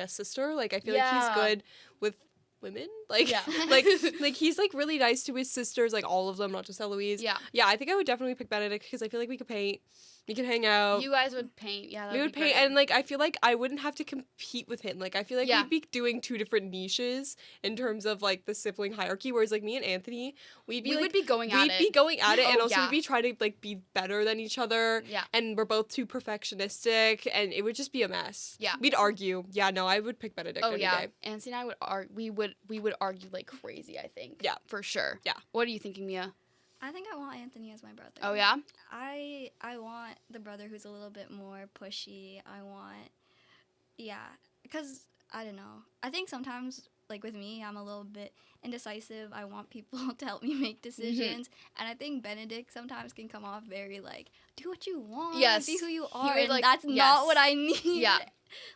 sister. Like I feel like he's Yeah. good with women. Like Yeah. like he's like really nice to his sisters, like all of them, not just Eloise. Yeah. Yeah, I think I would definitely pick Benedict because I feel like we could paint. We could hang out. You guys would paint, yeah. That We would be paint, great. and like I feel like I wouldn't have to compete with him. Like I feel like Yeah. we'd be doing two different niches in terms of like the sibling hierarchy. Whereas like me and Anthony, we'd be would be going at we'd it. be going at it, and Oh, also yeah. we'd be trying to like be better than each other. Yeah. And we're both too perfectionistic, and it would just be a mess. Yeah. We'd argue. Yeah, no, I would pick Benedict Oh any yeah, day. Anthony and I we would argue like crazy, I think. Yeah. For sure. Yeah. What are you thinking, Mia? I think I want Anthony as my brother. Oh yeah? I want the brother who's a little bit more pushy. Because I don't know. I think sometimes, like with me, I'm a little bit indecisive. I want people to help me make decisions, and I think Benedict sometimes can come off very like, do what you want, Yes. be who you He are, would, and like- that's yes. not what I need. Yeah.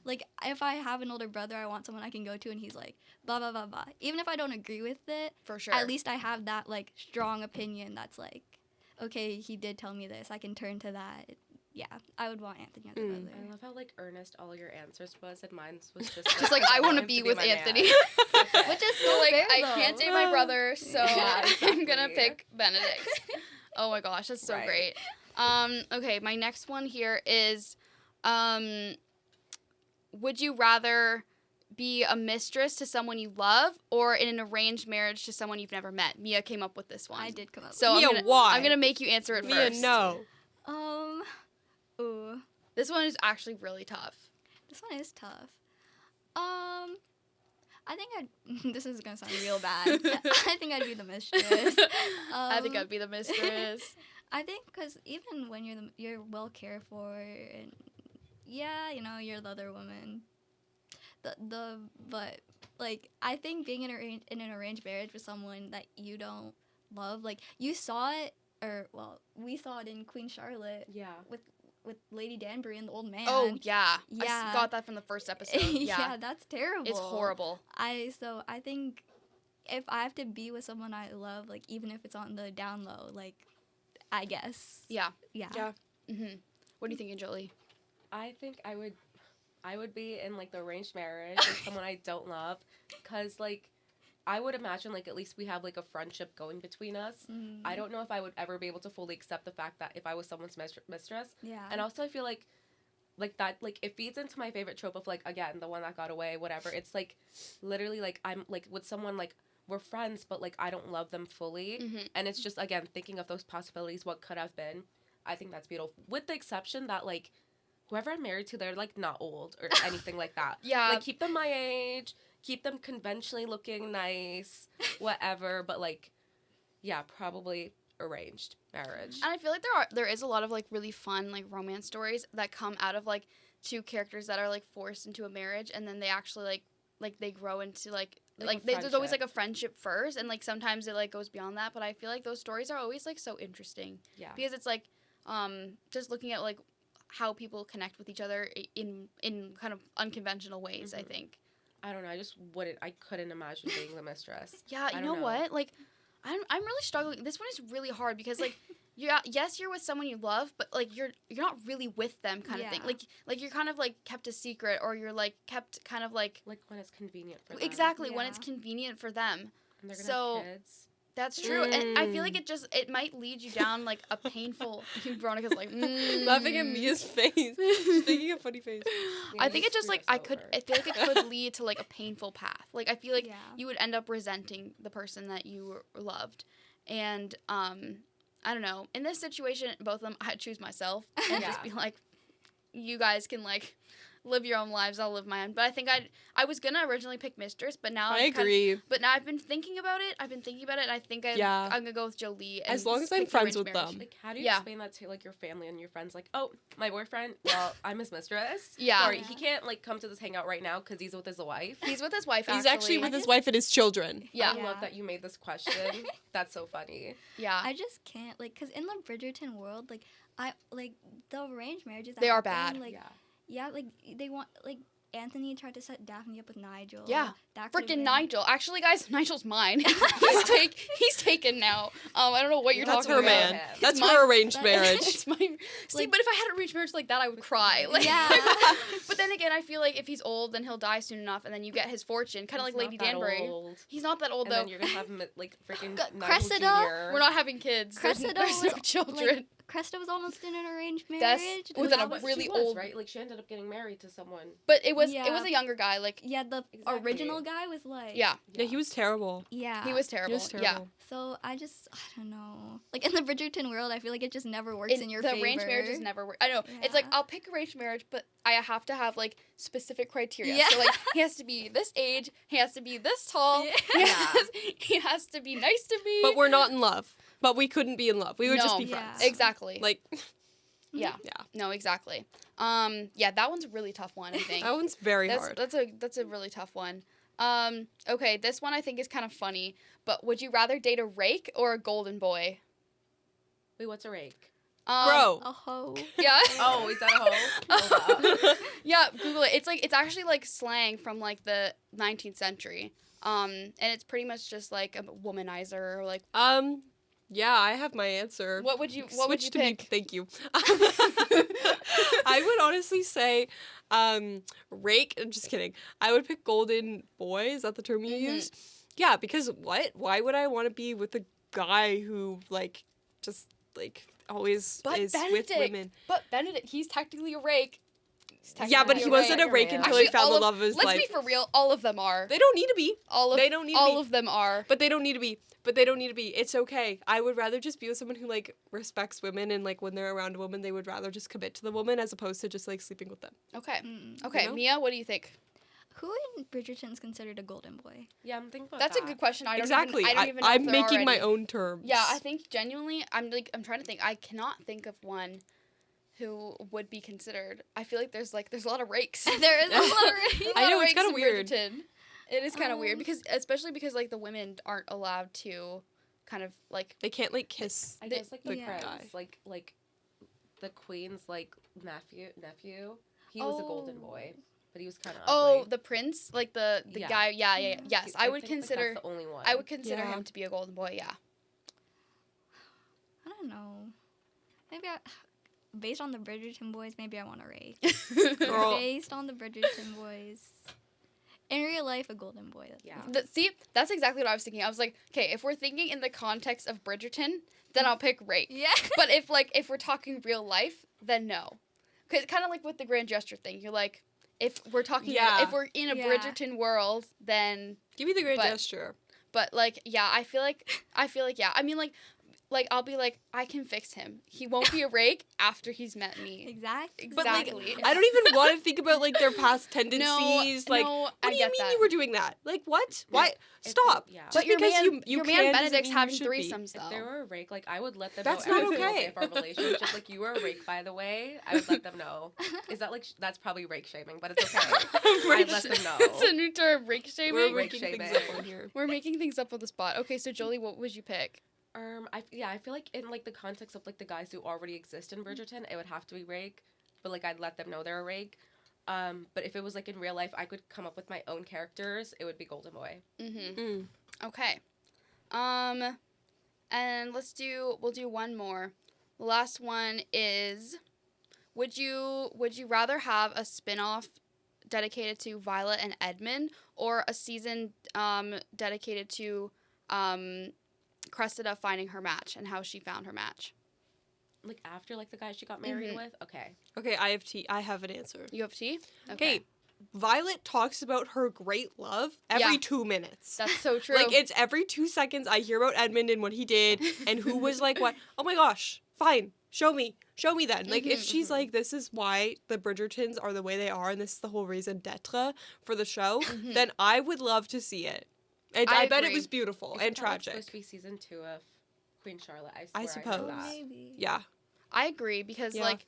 Like if I have an older brother, I want someone I can go to, and he's like blah blah blah blah. Even if I don't agree with it, For sure. at least I have that like strong opinion that's like, okay, he did tell me this. I can turn to that. Yeah, I would want Anthony as a brother. I love how like earnest all your answers was, and mine was just Just like I want to him be with my man. Anthony. Which is So so like fair, I though. can't date my brother, so Yeah, I'm gonna exactly. pick Benedict. Oh my gosh, that's so Right. great. Okay, my next one here is would you rather be a mistress to someone you love or in an arranged marriage to someone you've never met? Mia came up with this one. I did come up. So Mia, I'm gonna why? make you answer it Mia, first. no. Ooh, This one is actually really tough. this one is tough. I think I'd. This is gonna sound real bad. I think I'd be the mistress. I think I'd be the mistress. I think because even when you're well cared for, and yeah, you know, you're the other woman. But like I think being in an arranged marriage with someone that you don't love, like you saw it, or well, we saw it in Queen Charlotte Yeah. with Lady Danbury and the old man. Oh yeah, Yeah. I got that from the first episode. Yeah, yeah, that's terrible. it's horrible. I think if I have to be with someone I love, like even if it's on the down low, like I guess. Yeah. Yeah. Yeah. Mm-hmm. What are you thinking, Jolie? I think I would be in like the arranged marriage with someone I don't love, cause like I would imagine like at least we have like a friendship going between us. I don't know if I would ever be able to fully accept the fact that if I was someone's mistress. Yeah. And also I feel like that like it feeds into my favorite trope of like again the one that got away, whatever. It's like literally like I'm like with someone like we're friends but like I don't love them fully. Mhm. And it's just again thinking of those possibilities, what could have been. I think that's beautiful. With the exception that like whoever I'm married to, they're like not old or anything like that. Yeah. Like keep them my age, keep them conventionally looking nice, whatever. But like, yeah, probably arranged marriage. And I feel like there is a lot of like really fun like romance stories that come out of like two characters that are like forced into a marriage, and then they actually like they grow into like Like a there's always friendship. like a friendship first, and like sometimes it like goes beyond that. But I feel like those stories are always like so interesting Yeah. because it's like just looking at like how people connect with each other in kind of unconventional ways. I Mhm. think. I don't know. I couldn't imagine being the mistress. Yeah, you I know don't know. what? Like, I'm really struggling. This one is really hard because like, yes, you're with someone you love, but like you're not really with them, kind of thing. Yeah. Like you're kind of like kept a secret, or you're like kept kind of like Like when it's convenient for them. exactly when it's Yeah. convenient for them. And they're gonna So- have kids. That's true, and I feel like it might lead you down like a painful. Veronica's like Laughing at Mia's face. She's making a funny face. I think it just Screw like us I feel like it could lead to like a painful path. Like I feel like Yeah. you would end up resenting the person that you loved, and I don't know. In this situation, both of them, I'd choose myself and just Yeah. be like, you guys can like live your own lives. I'll live my own. But I think I was gonna originally pick Mistress, but now I I'm agree. but now I've been thinking about it. And I think Yeah. I'm gonna go with Jolie. And As long as I'm pick friends arranged with marriage. them. Like, how do you Yeah. explain that to like your family and your friends? Like, oh, my boyfriend. Well, I'm his mistress. Yeah. Sorry, Yeah. he can't like come to this hangout right now because he's with his wife. He's with his wife. He's actually with I his just- wife and his children. Yeah. I love Yeah. that you made this question. That's so funny. Yeah. I just can't like, cause in the Bridgerton world, like I like the arranged marriages. That They are happen, bad. Like Yeah. like they want like Anthony tried to set Daphne up with Nigel. Yeah. That could've Freaking been- Nigel. Actually, guys, Nigel's mine. he's taken now. I don't know what you're That's talking her about. man. It's That's mine. her arranged That- marriage. It's my see, Like- but if I had a arranged marriage like that, I would cry. Like, Yeah. but then again, I feel like if he's old, then he'll die soon enough, and then you get his fortune, kind of like He's Lady not that Danbury. old. He's not that old And though. then you're gonna have him at, like freaking Nigel Cressida? Jr. We're not having kids. Cressida There's no was, children. Cresta was almost in an arranged That's- marriage. with That an was- really she was, old- right? Like she ended up getting married to someone. But it was Yeah. a younger guy. Like Yeah, the Exactly. original guy was like. yeah, Yeah, he was terrible. Yeah. he was terrible. He was terrible. So I don't know. Like in the Bridgerton world, I feel like it just never works in your the favor. arranged marriages never work. I know. It's like Yeah. I'll pick arranged marriage, but I have to have like specific criteria. Yeah. So like he has to be this age, he has to be this tall, Yeah. he has to be nice to me. But we're not in love. But we couldn't be in love. We would just No. be Yeah. friends. exactly. Like, yeah. yeah. No, exactly. Yeah, that one's a really tough one, I think. That one's very hard. That's a really tough one. Okay, this one I think is kind of funny, but would you rather date a rake or a golden boy? Wait, what's a rake? Bro. A hoe. Yeah. Oh, is that a hoe? Hold up. Yeah, Google it. It's actually like slang from like the 19th century. And it's pretty much just like a womanizer or like Yeah, I have my answer. what would you Switch to pick? me. Thank you. I would honestly say rake. I'm just kidding. I would pick golden boy. Is that the term you Mhm. use? Yeah, because what? Why would I want to be with a guy who like just like always But is Benedict, with women? But Benedict, he's technically a rake. He's Yeah, but technically he a wasn't a rake. rake Yeah. until he Actually, found all the of- love of his Let's life. be for real. All of them are. They don't need to be. All of they don't need to all be. of them are. But they don't need to be. But they don't need to be. It's okay. I would rather just be with someone who like respects women and like when they're around a woman, they would rather just commit to the woman as opposed to just like sleeping with them. Okay. Mm. Okay, You know? Mia, what do you think? Who in Bridgerton is considered a golden boy? Yeah, I'm thinking about That's a that. good question. I don't Exactly. Even, I don't even know I'm if there making are my any. own terms. Yeah, I think genuinely, I'm trying to think. I cannot think of one who would be considered. I feel like there's a lot of rakes. There is a lot of I know, it's rakes kinda in weird. Bridgerton. It is kind of weird Um, because, especially because like the women aren't allowed to, kind of like. They can't like kiss. I the- guess like the Yeah. prince, like the queen's like nephew. He was a golden Oh. boy, but he was kind of Oh, ugly. the prince, like the Yeah. guy. Yeah. Yes, I would think, like, consider. that's the only one. I would consider Yeah. him to be a golden boy. Yeah. I don't know. Maybe based on the Bridgerton boys, maybe I want a rake. Girl. Based on the Bridgerton boys. In real life, a golden boy. Yeah. See, that's exactly what I was thinking. I was like, okay, if we're thinking in the context of Bridgerton, then I'll pick rake. Yeah. But if we're talking real life, then no. Because kind of like with the grand gesture thing, you're like, if we're talking, Yeah. if we're in a Yeah. Bridgerton world, then, Give me the great But- gesture. but like, yeah, I feel like, yeah. I mean, like like, I'll be like, I can fix him. He won't be a rake after he's met me. Exactly. But like, Exactly. I don't even want to think about like their past tendencies. Like, no, what I do you get mean that. you were doing that? Like, what? Why? If Stop. they- yeah. Just But your because man, you your can man doesn't Benedict's mean you having should be. threesomes If though. they were a rake, like I would let them That's know not every single okay. day of our relationship. Like, you are a rake, by the way. I would let them know. Is that like that's probably rake shaming, but it's okay. I'd let them know. It's a new term, rake shaming. We're Rake making things shaming. up on here. We're making things up on the spot. Okay, so Jolie, what would you pick? I feel like in like the context of like the guys who already exist in Bridgerton, it would have to be rake, but like I'd let them know they're a rake. But if it was like in real life, I could come up with my own characters. It would be Golden Boy. Mm-hmm. Okay. And we'll do one more. The last one is, would you rather have a spin-off dedicated to Violet and Edmund, or a season dedicated to Cressida finding her match and how she found her match? Like after like the guy she got married Mhm. with. Okay. Okay, I have an answer. You have tea? Okay. Violet talks about her great love every Yeah. 2 minutes. That's so true. Like, it's every 2 seconds I hear about Edmund and what he did and who was like what. Oh my gosh, fine. Show me then. Like, if she's like, this is why the Bridgertons are the way they are and this is the whole raison d'etre for the show, then I would love to see it. And I I bet it agree. was beautiful Isn't and that, like, tragic. supposed to be season 2 of Queen Charlotte. I I swear I heard suppose. that. Maybe. Yeah. I agree because Yeah. like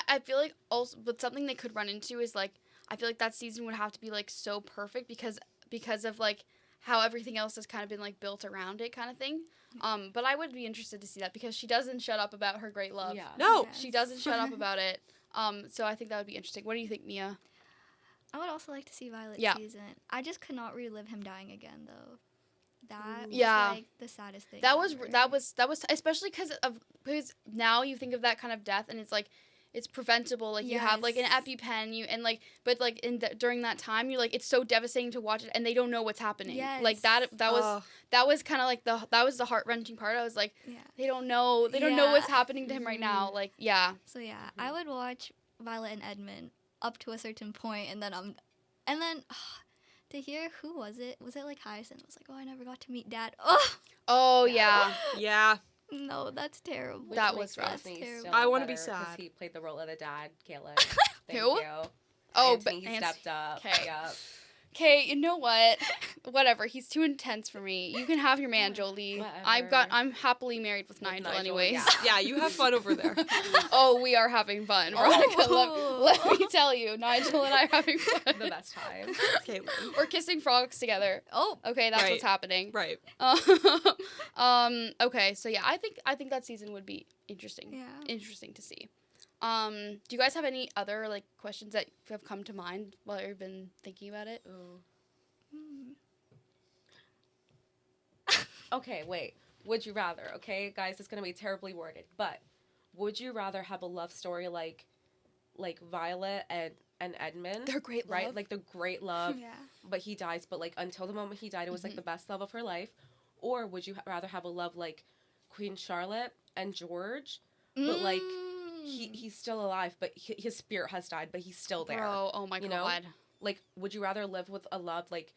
I feel like also, but something they could run into is like, I feel like that season would have to be like so perfect because of like how everything else has kind of been like built around it, kind of thing. But I would be interested to see that because she doesn't shut up about her great love. Yeah. No. Yes. She doesn't shut up about it. So I think that would be interesting. What do you think, Mia? I would also like to see Violet's Yeah. season. I just could not relive him dying again, though. That was Yeah. like the saddest thing. That was ever. especially because now you think of that kind of death and it's like it's preventable. Like you have like an Yes. EpiPen, but like during that time you're like, it's so devastating to watch it and they don't know what's happening. Like that was Ugh. that was kind of like that was the heart-wrenching part. I was like, Yeah. they don't know Yeah. what's happening to him right now. Like, yeah. So yeah, I would watch Violet and Edmund up to a certain point, and then to hear who was it? Was it like Hyacinth? Was like, oh, I never got to meet Dad. Oh Oh Yeah. yeah. Yeah. no, that's terrible. Which That makes was rough. Anthony Terrible. so I wanna be better 'cause sad. He played the role of the dad, Kaelin. Thank Who? you. Oh, Anthony, but he stepped up. 'Kay. Yep. Okay, you know what? Whatever. He's too intense for me. You can have your man, Jolie. Whatever. I'm happily married with Nigel, anyways. yeah. Yeah, you have fun over there. Oh, we are having fun. Veronica, let me tell you, Nigel and I are having fun. The best time. Caitlin. We're kissing frogs together. Oh, Okay, that's Right. what's happening. Right. Okay, so yeah, I think that season would be interesting. yeah. Interesting to see. Do you guys have any other like questions that have come to mind while you've been thinking about it? Ooh. Hmm. Okay, wait. Would you rather? Okay, guys, it's gonna be terribly worded, but would you rather have a love story like Violet and Edmund? They're great right? love. Like the great love, Yeah. but he dies. But like until the moment he died, it was like the best love of her life. Or would you rather have a love like Queen Charlotte and George, but like he's still alive, but his spirit has died, but he's still there. Bro, oh my you know? god. Like, would you rather live with a love like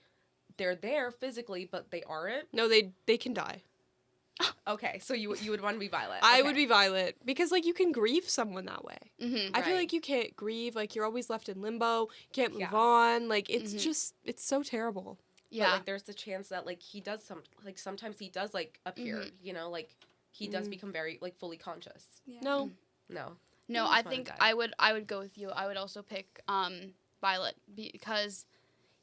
they're there physically, but they aren't? No, they can die. Okay, so you would want to be Violet. I Okay. would be Violet because like you can grieve someone that way. Mm-hmm. I feel Right. like you can't grieve, like you're always left in limbo, can't move Yeah. on. Like it's Mhm. just it's so terrible. Yeah. But, like, there's the chance that, like, he does sometimes he does, like, appear, Mhm. you know? Like, he does Mm. become very, like, fully conscious. Yeah. No. No. No, I I just wanna think die. I would go with you. I would also pick Violet because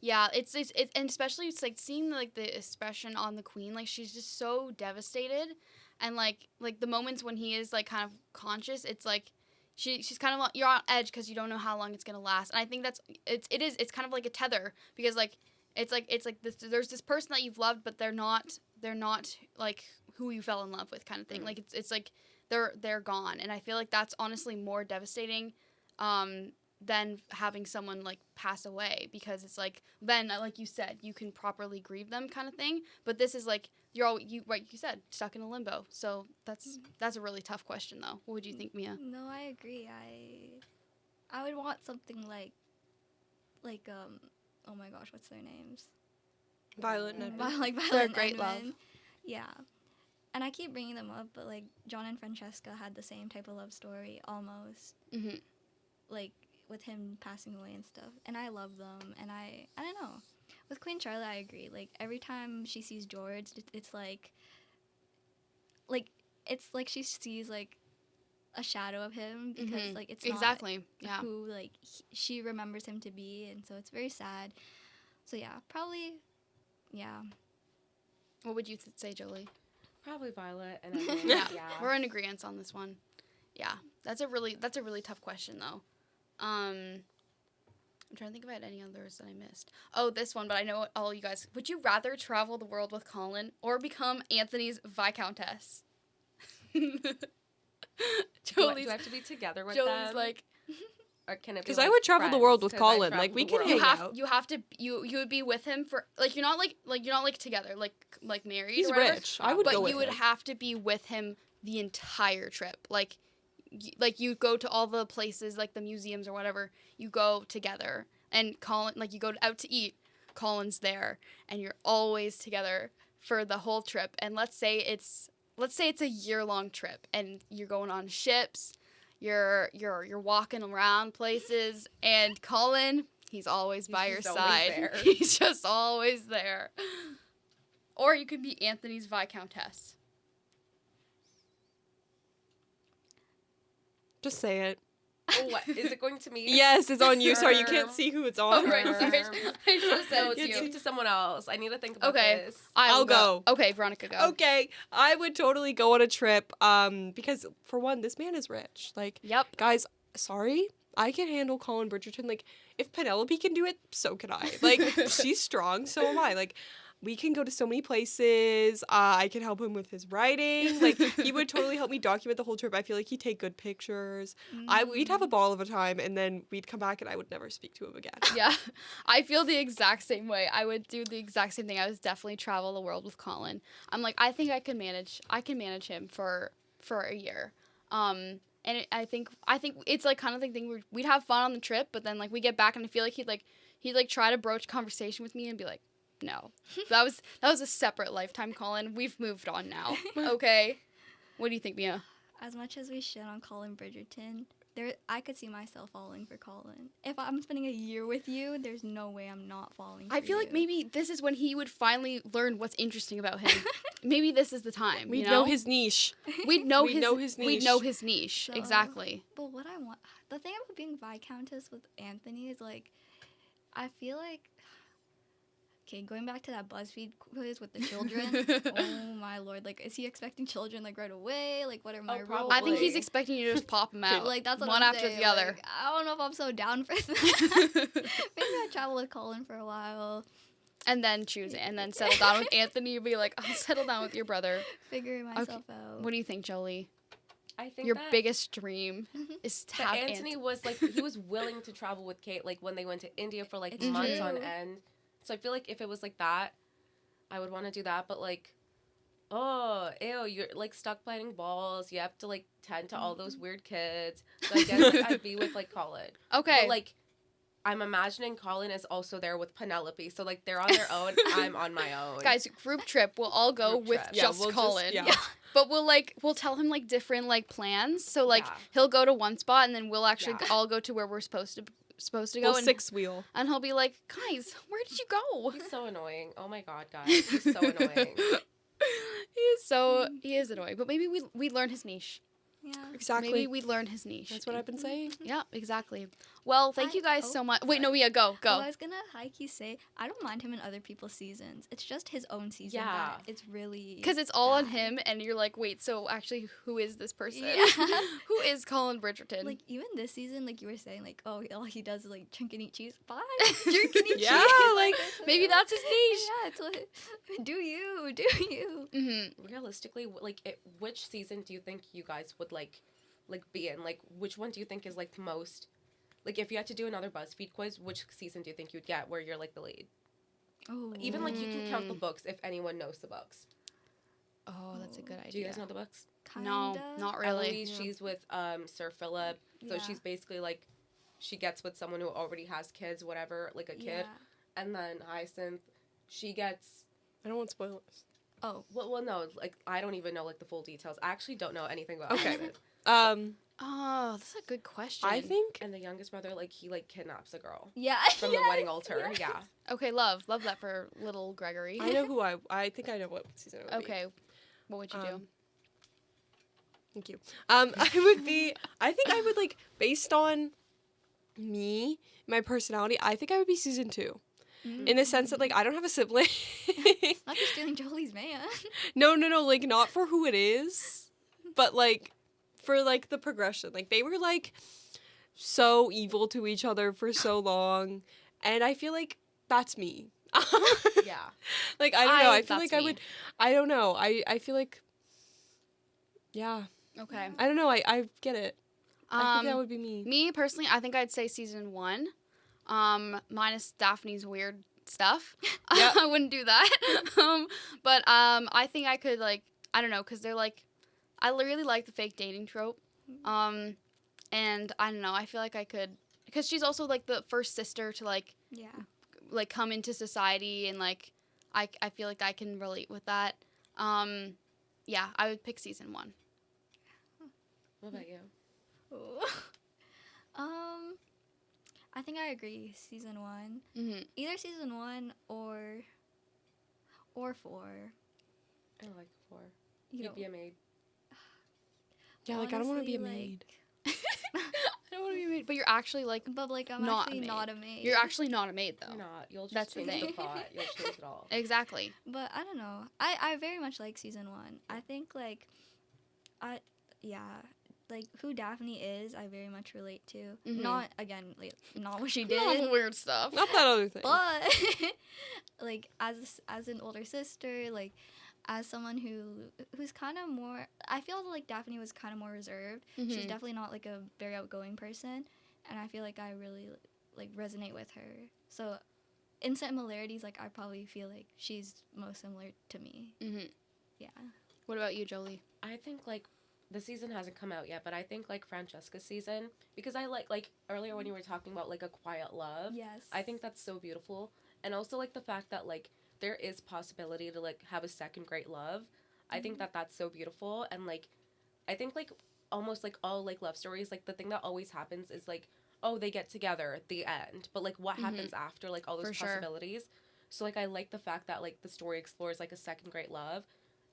yeah, it's and especially it's like seeing like the expression on the queen, like she's just so devastated, and like the moments when he is like kind of conscious, it's like she's kind of you're on edge because you don't know how long it's gonna last, and I think it's kind of like a tether because like it's like this, there's this person that you've loved, but they're not like who you fell in love with kind of thing. Mm. Like it's like they're gone, and I feel like that's honestly more devastating than having someone like pass away, because it's like then like you said, you can properly grieve them kind of thing, but this is like you said, stuck in a limbo. So that's a really tough question though. What would you think, Mia? No, I agree. I would want something like oh my gosh, what's their names? Violet and Edmund. Like Violet They're and great love. Edmund. Yeah. and I keep bringing them up, but like John and Francesca had the same type of love story almost, Mm-hmm. like with him passing away and stuff. And I love them, and I don't know. With Queen Charlotte, I agree. Like every time she sees George, it's like it's like she sees like a shadow of him because like it's exactly. not who like she remembers him to be, and so it's very sad. So yeah, probably, yeah. What would you say, Jolie? Probably Violet and Emily. Yeah, Yeah. we're in agreement on this one. Yeah, that's a really tough question though. I'm trying to think if I had any others that I missed. Oh, this one, but I know all you guys. Would you rather travel the world with Kaelin or become Anthony's Viscountess? Do I have to be together with Jolie's them? like, Or can it be Because like I would travel the world with friends, 'cause I Colin. travel Like we the can world. hang you out. have to you would be with him for like you're not like together like married. He's or whatever, rich. I would but go with you would him. have to be with him the entire trip. Like you go to all the places like the museums or whatever. You go together, and Colin like you go out to eat. Colin's there, and you're always together for the whole trip. And let's say it's a year-long trip, and you're going on ships. You're walking around places, and Colin, he's always by your just always side. there. He's just always there. Or you could be Anthony's Viscountess. Just say it. Oh, what is it going to me? Yes, it's on you. Sorry, you can't see who it's on. Oh, right. Sorry. I should have said No, it's it's you. you to someone else. I need to think about Okay. this. I'll go. Okay, Veronica, go. Okay, I would totally go on a trip. Because for one, this man is rich. Like, Yep. guys, sorry, I can handle Colin Bridgerton. Like, if Penelope can do it, so can I. Like, she's strong, so am I. Like, we can go to so many places. I can help him with his writing. Like, he would totally help me document the whole trip. I feel like he'd take good pictures. We'd have a ball of a time, and then we'd come back, and I would never speak to him again. Yeah, I feel the exact same way. I would do the exact same thing. I would definitely travel the world with Colin. I'm like, I think I can manage him for a year. And I think it's like kind of the thing where we'd have fun on the trip, but then like we get back and I feel like he'd try to broach conversation with me and be like, no, that was a separate lifetime, Colin. We've moved on now. Okay, what do you think, Mia? As much as we shit on Colin Bridgerton, I could see myself falling for Colin. If I'm spending a year with you, there's no way I'm not falling for I feel like you. maybe this is when he would finally learn what's interesting about him. Maybe this is the time. We'd you know his niche. We'd know We'd his know his We'd niche. know his niche. So- Exactly. But what I want, the thing about being Viscountess with Anthony is like, I feel like, okay, going back to that Buzzfeed quiz with the children. Oh my lord! Like, is he expecting children like right away? Like, what are my roles? probably. I think he's expecting you to just pop him out. Like that's what one I'm after saying. the other. Like, I don't know if I'm so down for that. Maybe I travel with Colin for a while, And then choose it, and then settle down with Anthony. You'd be like, I'll settle down with your brother. figuring myself out. What do you think, Jolie? I think Your that, biggest dream is to that have Anthony was like he was willing to travel with Kate like when they went to India for like It's months on true. end. So I feel like if it was like that, I would want to do that. But like, oh, ew, you're like stuck planting balls. You have to like tend to all those weird kids. So I guess like, I'd be with like Colin. Okay. But like, I'm imagining Colin is also there with Penelope. So like they're on their own. I'm on my own. Guys, group trip. We'll all go Group with trip. Yeah, just we'll just- Colin. yeah. But we'll tell him like different like plans. So like Yeah. he'll go to one spot and then we'll actually Yeah. all go to where we're supposed to go. Well, and, six wheel. and he'll be like, guys, where did you go? He's so annoying. Oh my god, guys, he's so annoying. He is annoying. But maybe we learn his niche. Yeah. Exactly. Maybe we learn his niche. That's what I've been saying. Yeah, exactly. Well, thank you guys oh, so much. Wait, no, Mia, go. Oh, I was gonna high-key say I don't mind him in other people's seasons. It's just his own season. Yeah. that it's really Because it's all on bad. him, and you're like, wait, so actually, who is this person? Yeah. Who is Colin Bridgerton? Like even this season, like you were saying, like all he does is like drink and eat cheese. Fine, drink and eat Yeah, cheese. like, maybe that's his niche. Yeah, it's what do you. Mm-hmm. Realistically, like, which season do you think you guys would like be in? Like, which one do you think is like the most? Like, if you had to do another BuzzFeed quiz, which season do you think you'd get where you're like the lead? Oh, Even like you can count the books if anyone knows the books. Oh, that's a good idea. Do you guys know the books? No, not really. Eloise, she's with Sir Philip, so Yeah. she's basically like she gets with someone who already has kids, whatever, like a kid. And then Hyacinth, she gets I don't want spoilers. Oh, Well, no, like I don't even know like the full details. I actually don't know anything about Okay. season. Oh, that's a good question. I think And the youngest brother, like he like kidnaps a girl yeah. from the wedding altar. yes. Yeah. Okay, love that for little Gregory. I know who I think I know what season it would be. Okay, what would you do? Thank you. I think I would like, based on me, my personality, I think I would be season 2. In the sense that like I don't have a sibling. Not just stealing Jolie's man. No, like not for who it is, but like for like the progression. Like they were like so evil to each other for so long, and I feel like that's me. Yeah. Like I don't know. I feel That's like I me. would. I don't know. I feel like. Yeah. Okay. I don't know. I get it. I think that would be me. Me personally, I think I'd say season 1, minus Daphne's weird stuff. Yep. I wouldn't do that. But I think I could like, I don't know, because they're like, I really like the fake dating trope. And I don't know, I feel like I could, because she's also like the first sister to like come into society, and like I feel like I can relate with that. Yeah, I would pick season 1. What about you? Ooh. I think I agree. Season 1, Mm-hmm. either season 1 or 4. I like 4. You You'd know, be a maid. Yeah, like I don't want to be a honestly, maid. I don't want to be a maid, but you're actually like, but like I'm Not a actually maid. not a maid. you're actually not a maid though. You're not. You'll just That's the change the thing. plot. You'll change it all. Exactly. But I don't know. I very much like season 1. I think like like who Daphne is, I very much relate to. Mhm. Not again, like not what she All did, the weird stuff. Not that other thing. but like as an older sister, like as someone who's kind of more, I feel like Daphne was kind of more reserved. She's Mhm. definitely not like a very outgoing person, and I feel like I really like resonate with her. So in similarities, like I probably feel like she's most similar to me. Mhm. Yeah. What about you, Jolie? I think like the season hasn't come out yet, but I think like Francesca's season, because I like earlier when you were talking about like a quiet love. Yes. I think that's so beautiful, and also like the fact that like there is possibility to like have a second great love. I think that that's so beautiful, and like I think like almost like all like love stories, like the thing that always happens is like, oh, they get together at the end, but like what happens after like all those For sure. possibilities. So like I like the fact that like the story explores like a second great love.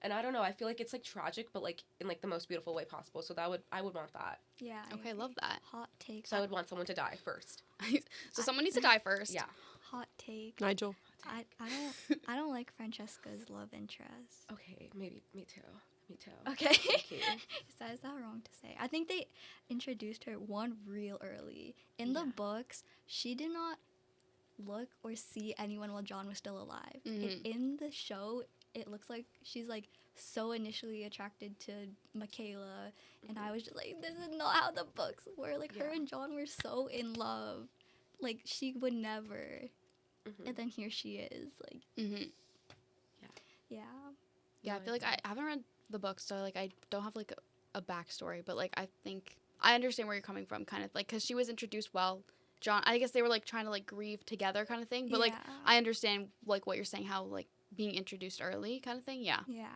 And I don't know, I feel like it's like tragic, but like in like the most beautiful way possible. So I would want that. Yeah. I Okay, agree. love that. Hot take. So I would want someone to die first. So someone needs to die first. Yeah. Hot take. Nigel. I don't like Francesca's love interest. Okay, maybe me too. Me too. Okay. Thank you. Is that wrong to say? I think they introduced her one real early. In the Yeah. books, she did not look or see anyone while John was still alive. And Mhm. in the show, it looks like she's like so initially attracted to Michaela, and I was just like, this is not how the books were. Like her Yeah. and John were so in love. Like she would never. Mhm. And then here she is. Like Mhm. yeah. Yeah, I No, feel like I agree. haven't read the book, so like I don't have like a backstory, but like I think I understand where you're coming from, kind of like because she was introduced while John. I guess they were like trying to like grieve together, kind of thing. But like Yeah. I understand like what you're saying, how like being introduced early, kind of thing. Yeah. Yeah.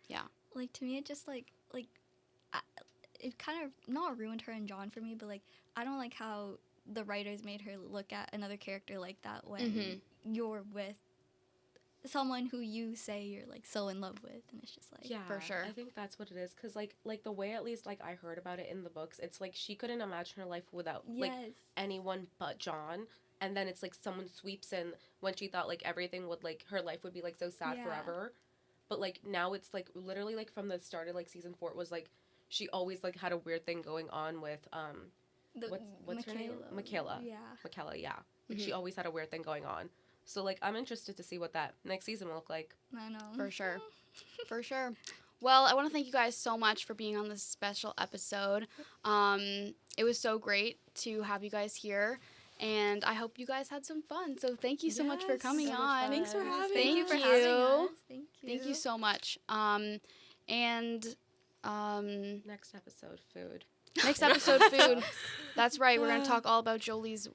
Yeah. Like to me, it just it kind of not ruined her and John for me, but like I don't like how the writers made her look at another character like that when Mhm. you're with someone who you say you're like so in love with, and it's just like Yeah, For sure. I think that's what it is, cause like the way at least like I heard about it in the books, it's like she couldn't imagine her life without like yes, anyone but John, and then it's like someone sweeps in when she thought like everything would like her life would be like so sad Yeah. forever, but like now it's like literally like from the start of like season 4 it was like she always like had a weird thing going on with what's her name? Michaela. Yeah, Michaela, yeah, like she always had a weird thing going on. So like I'm interested to see what that next season will look like. I know For sure. For sure. Well, I want to thank you guys so much for being on this special episode. It was so great to have you guys here, and I hope you guys had some fun. So thank you so much for Yes, coming so much on. fun. Thanks for having Thank you us. for having you. us. Thank you. Thank you so much. And Next episode, food. next episode, food. That's right. We're gonna talk all about Jolie's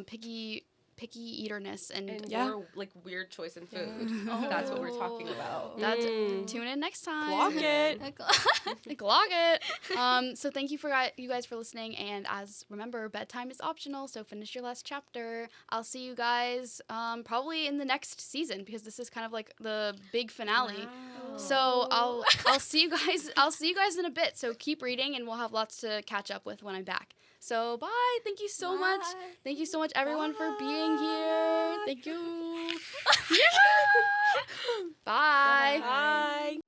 piggy picky eaterness and And Yeah. your like weird choice in food. That's what we're talking about. that's Mm. tune in next time. Block it. Clock it. So thank you for you guys for listening, and as remember, bedtime is optional, so finish your last chapter. I'll see you guys probably in the next season, because this is kind of like the big finale. Wow. So I'll see you guys in a bit. So keep reading, and we'll have lots to catch up with when I'm back. So bye. Thank you so much. Thank you so much, everyone, for being here. Thank you. Bye. Bye.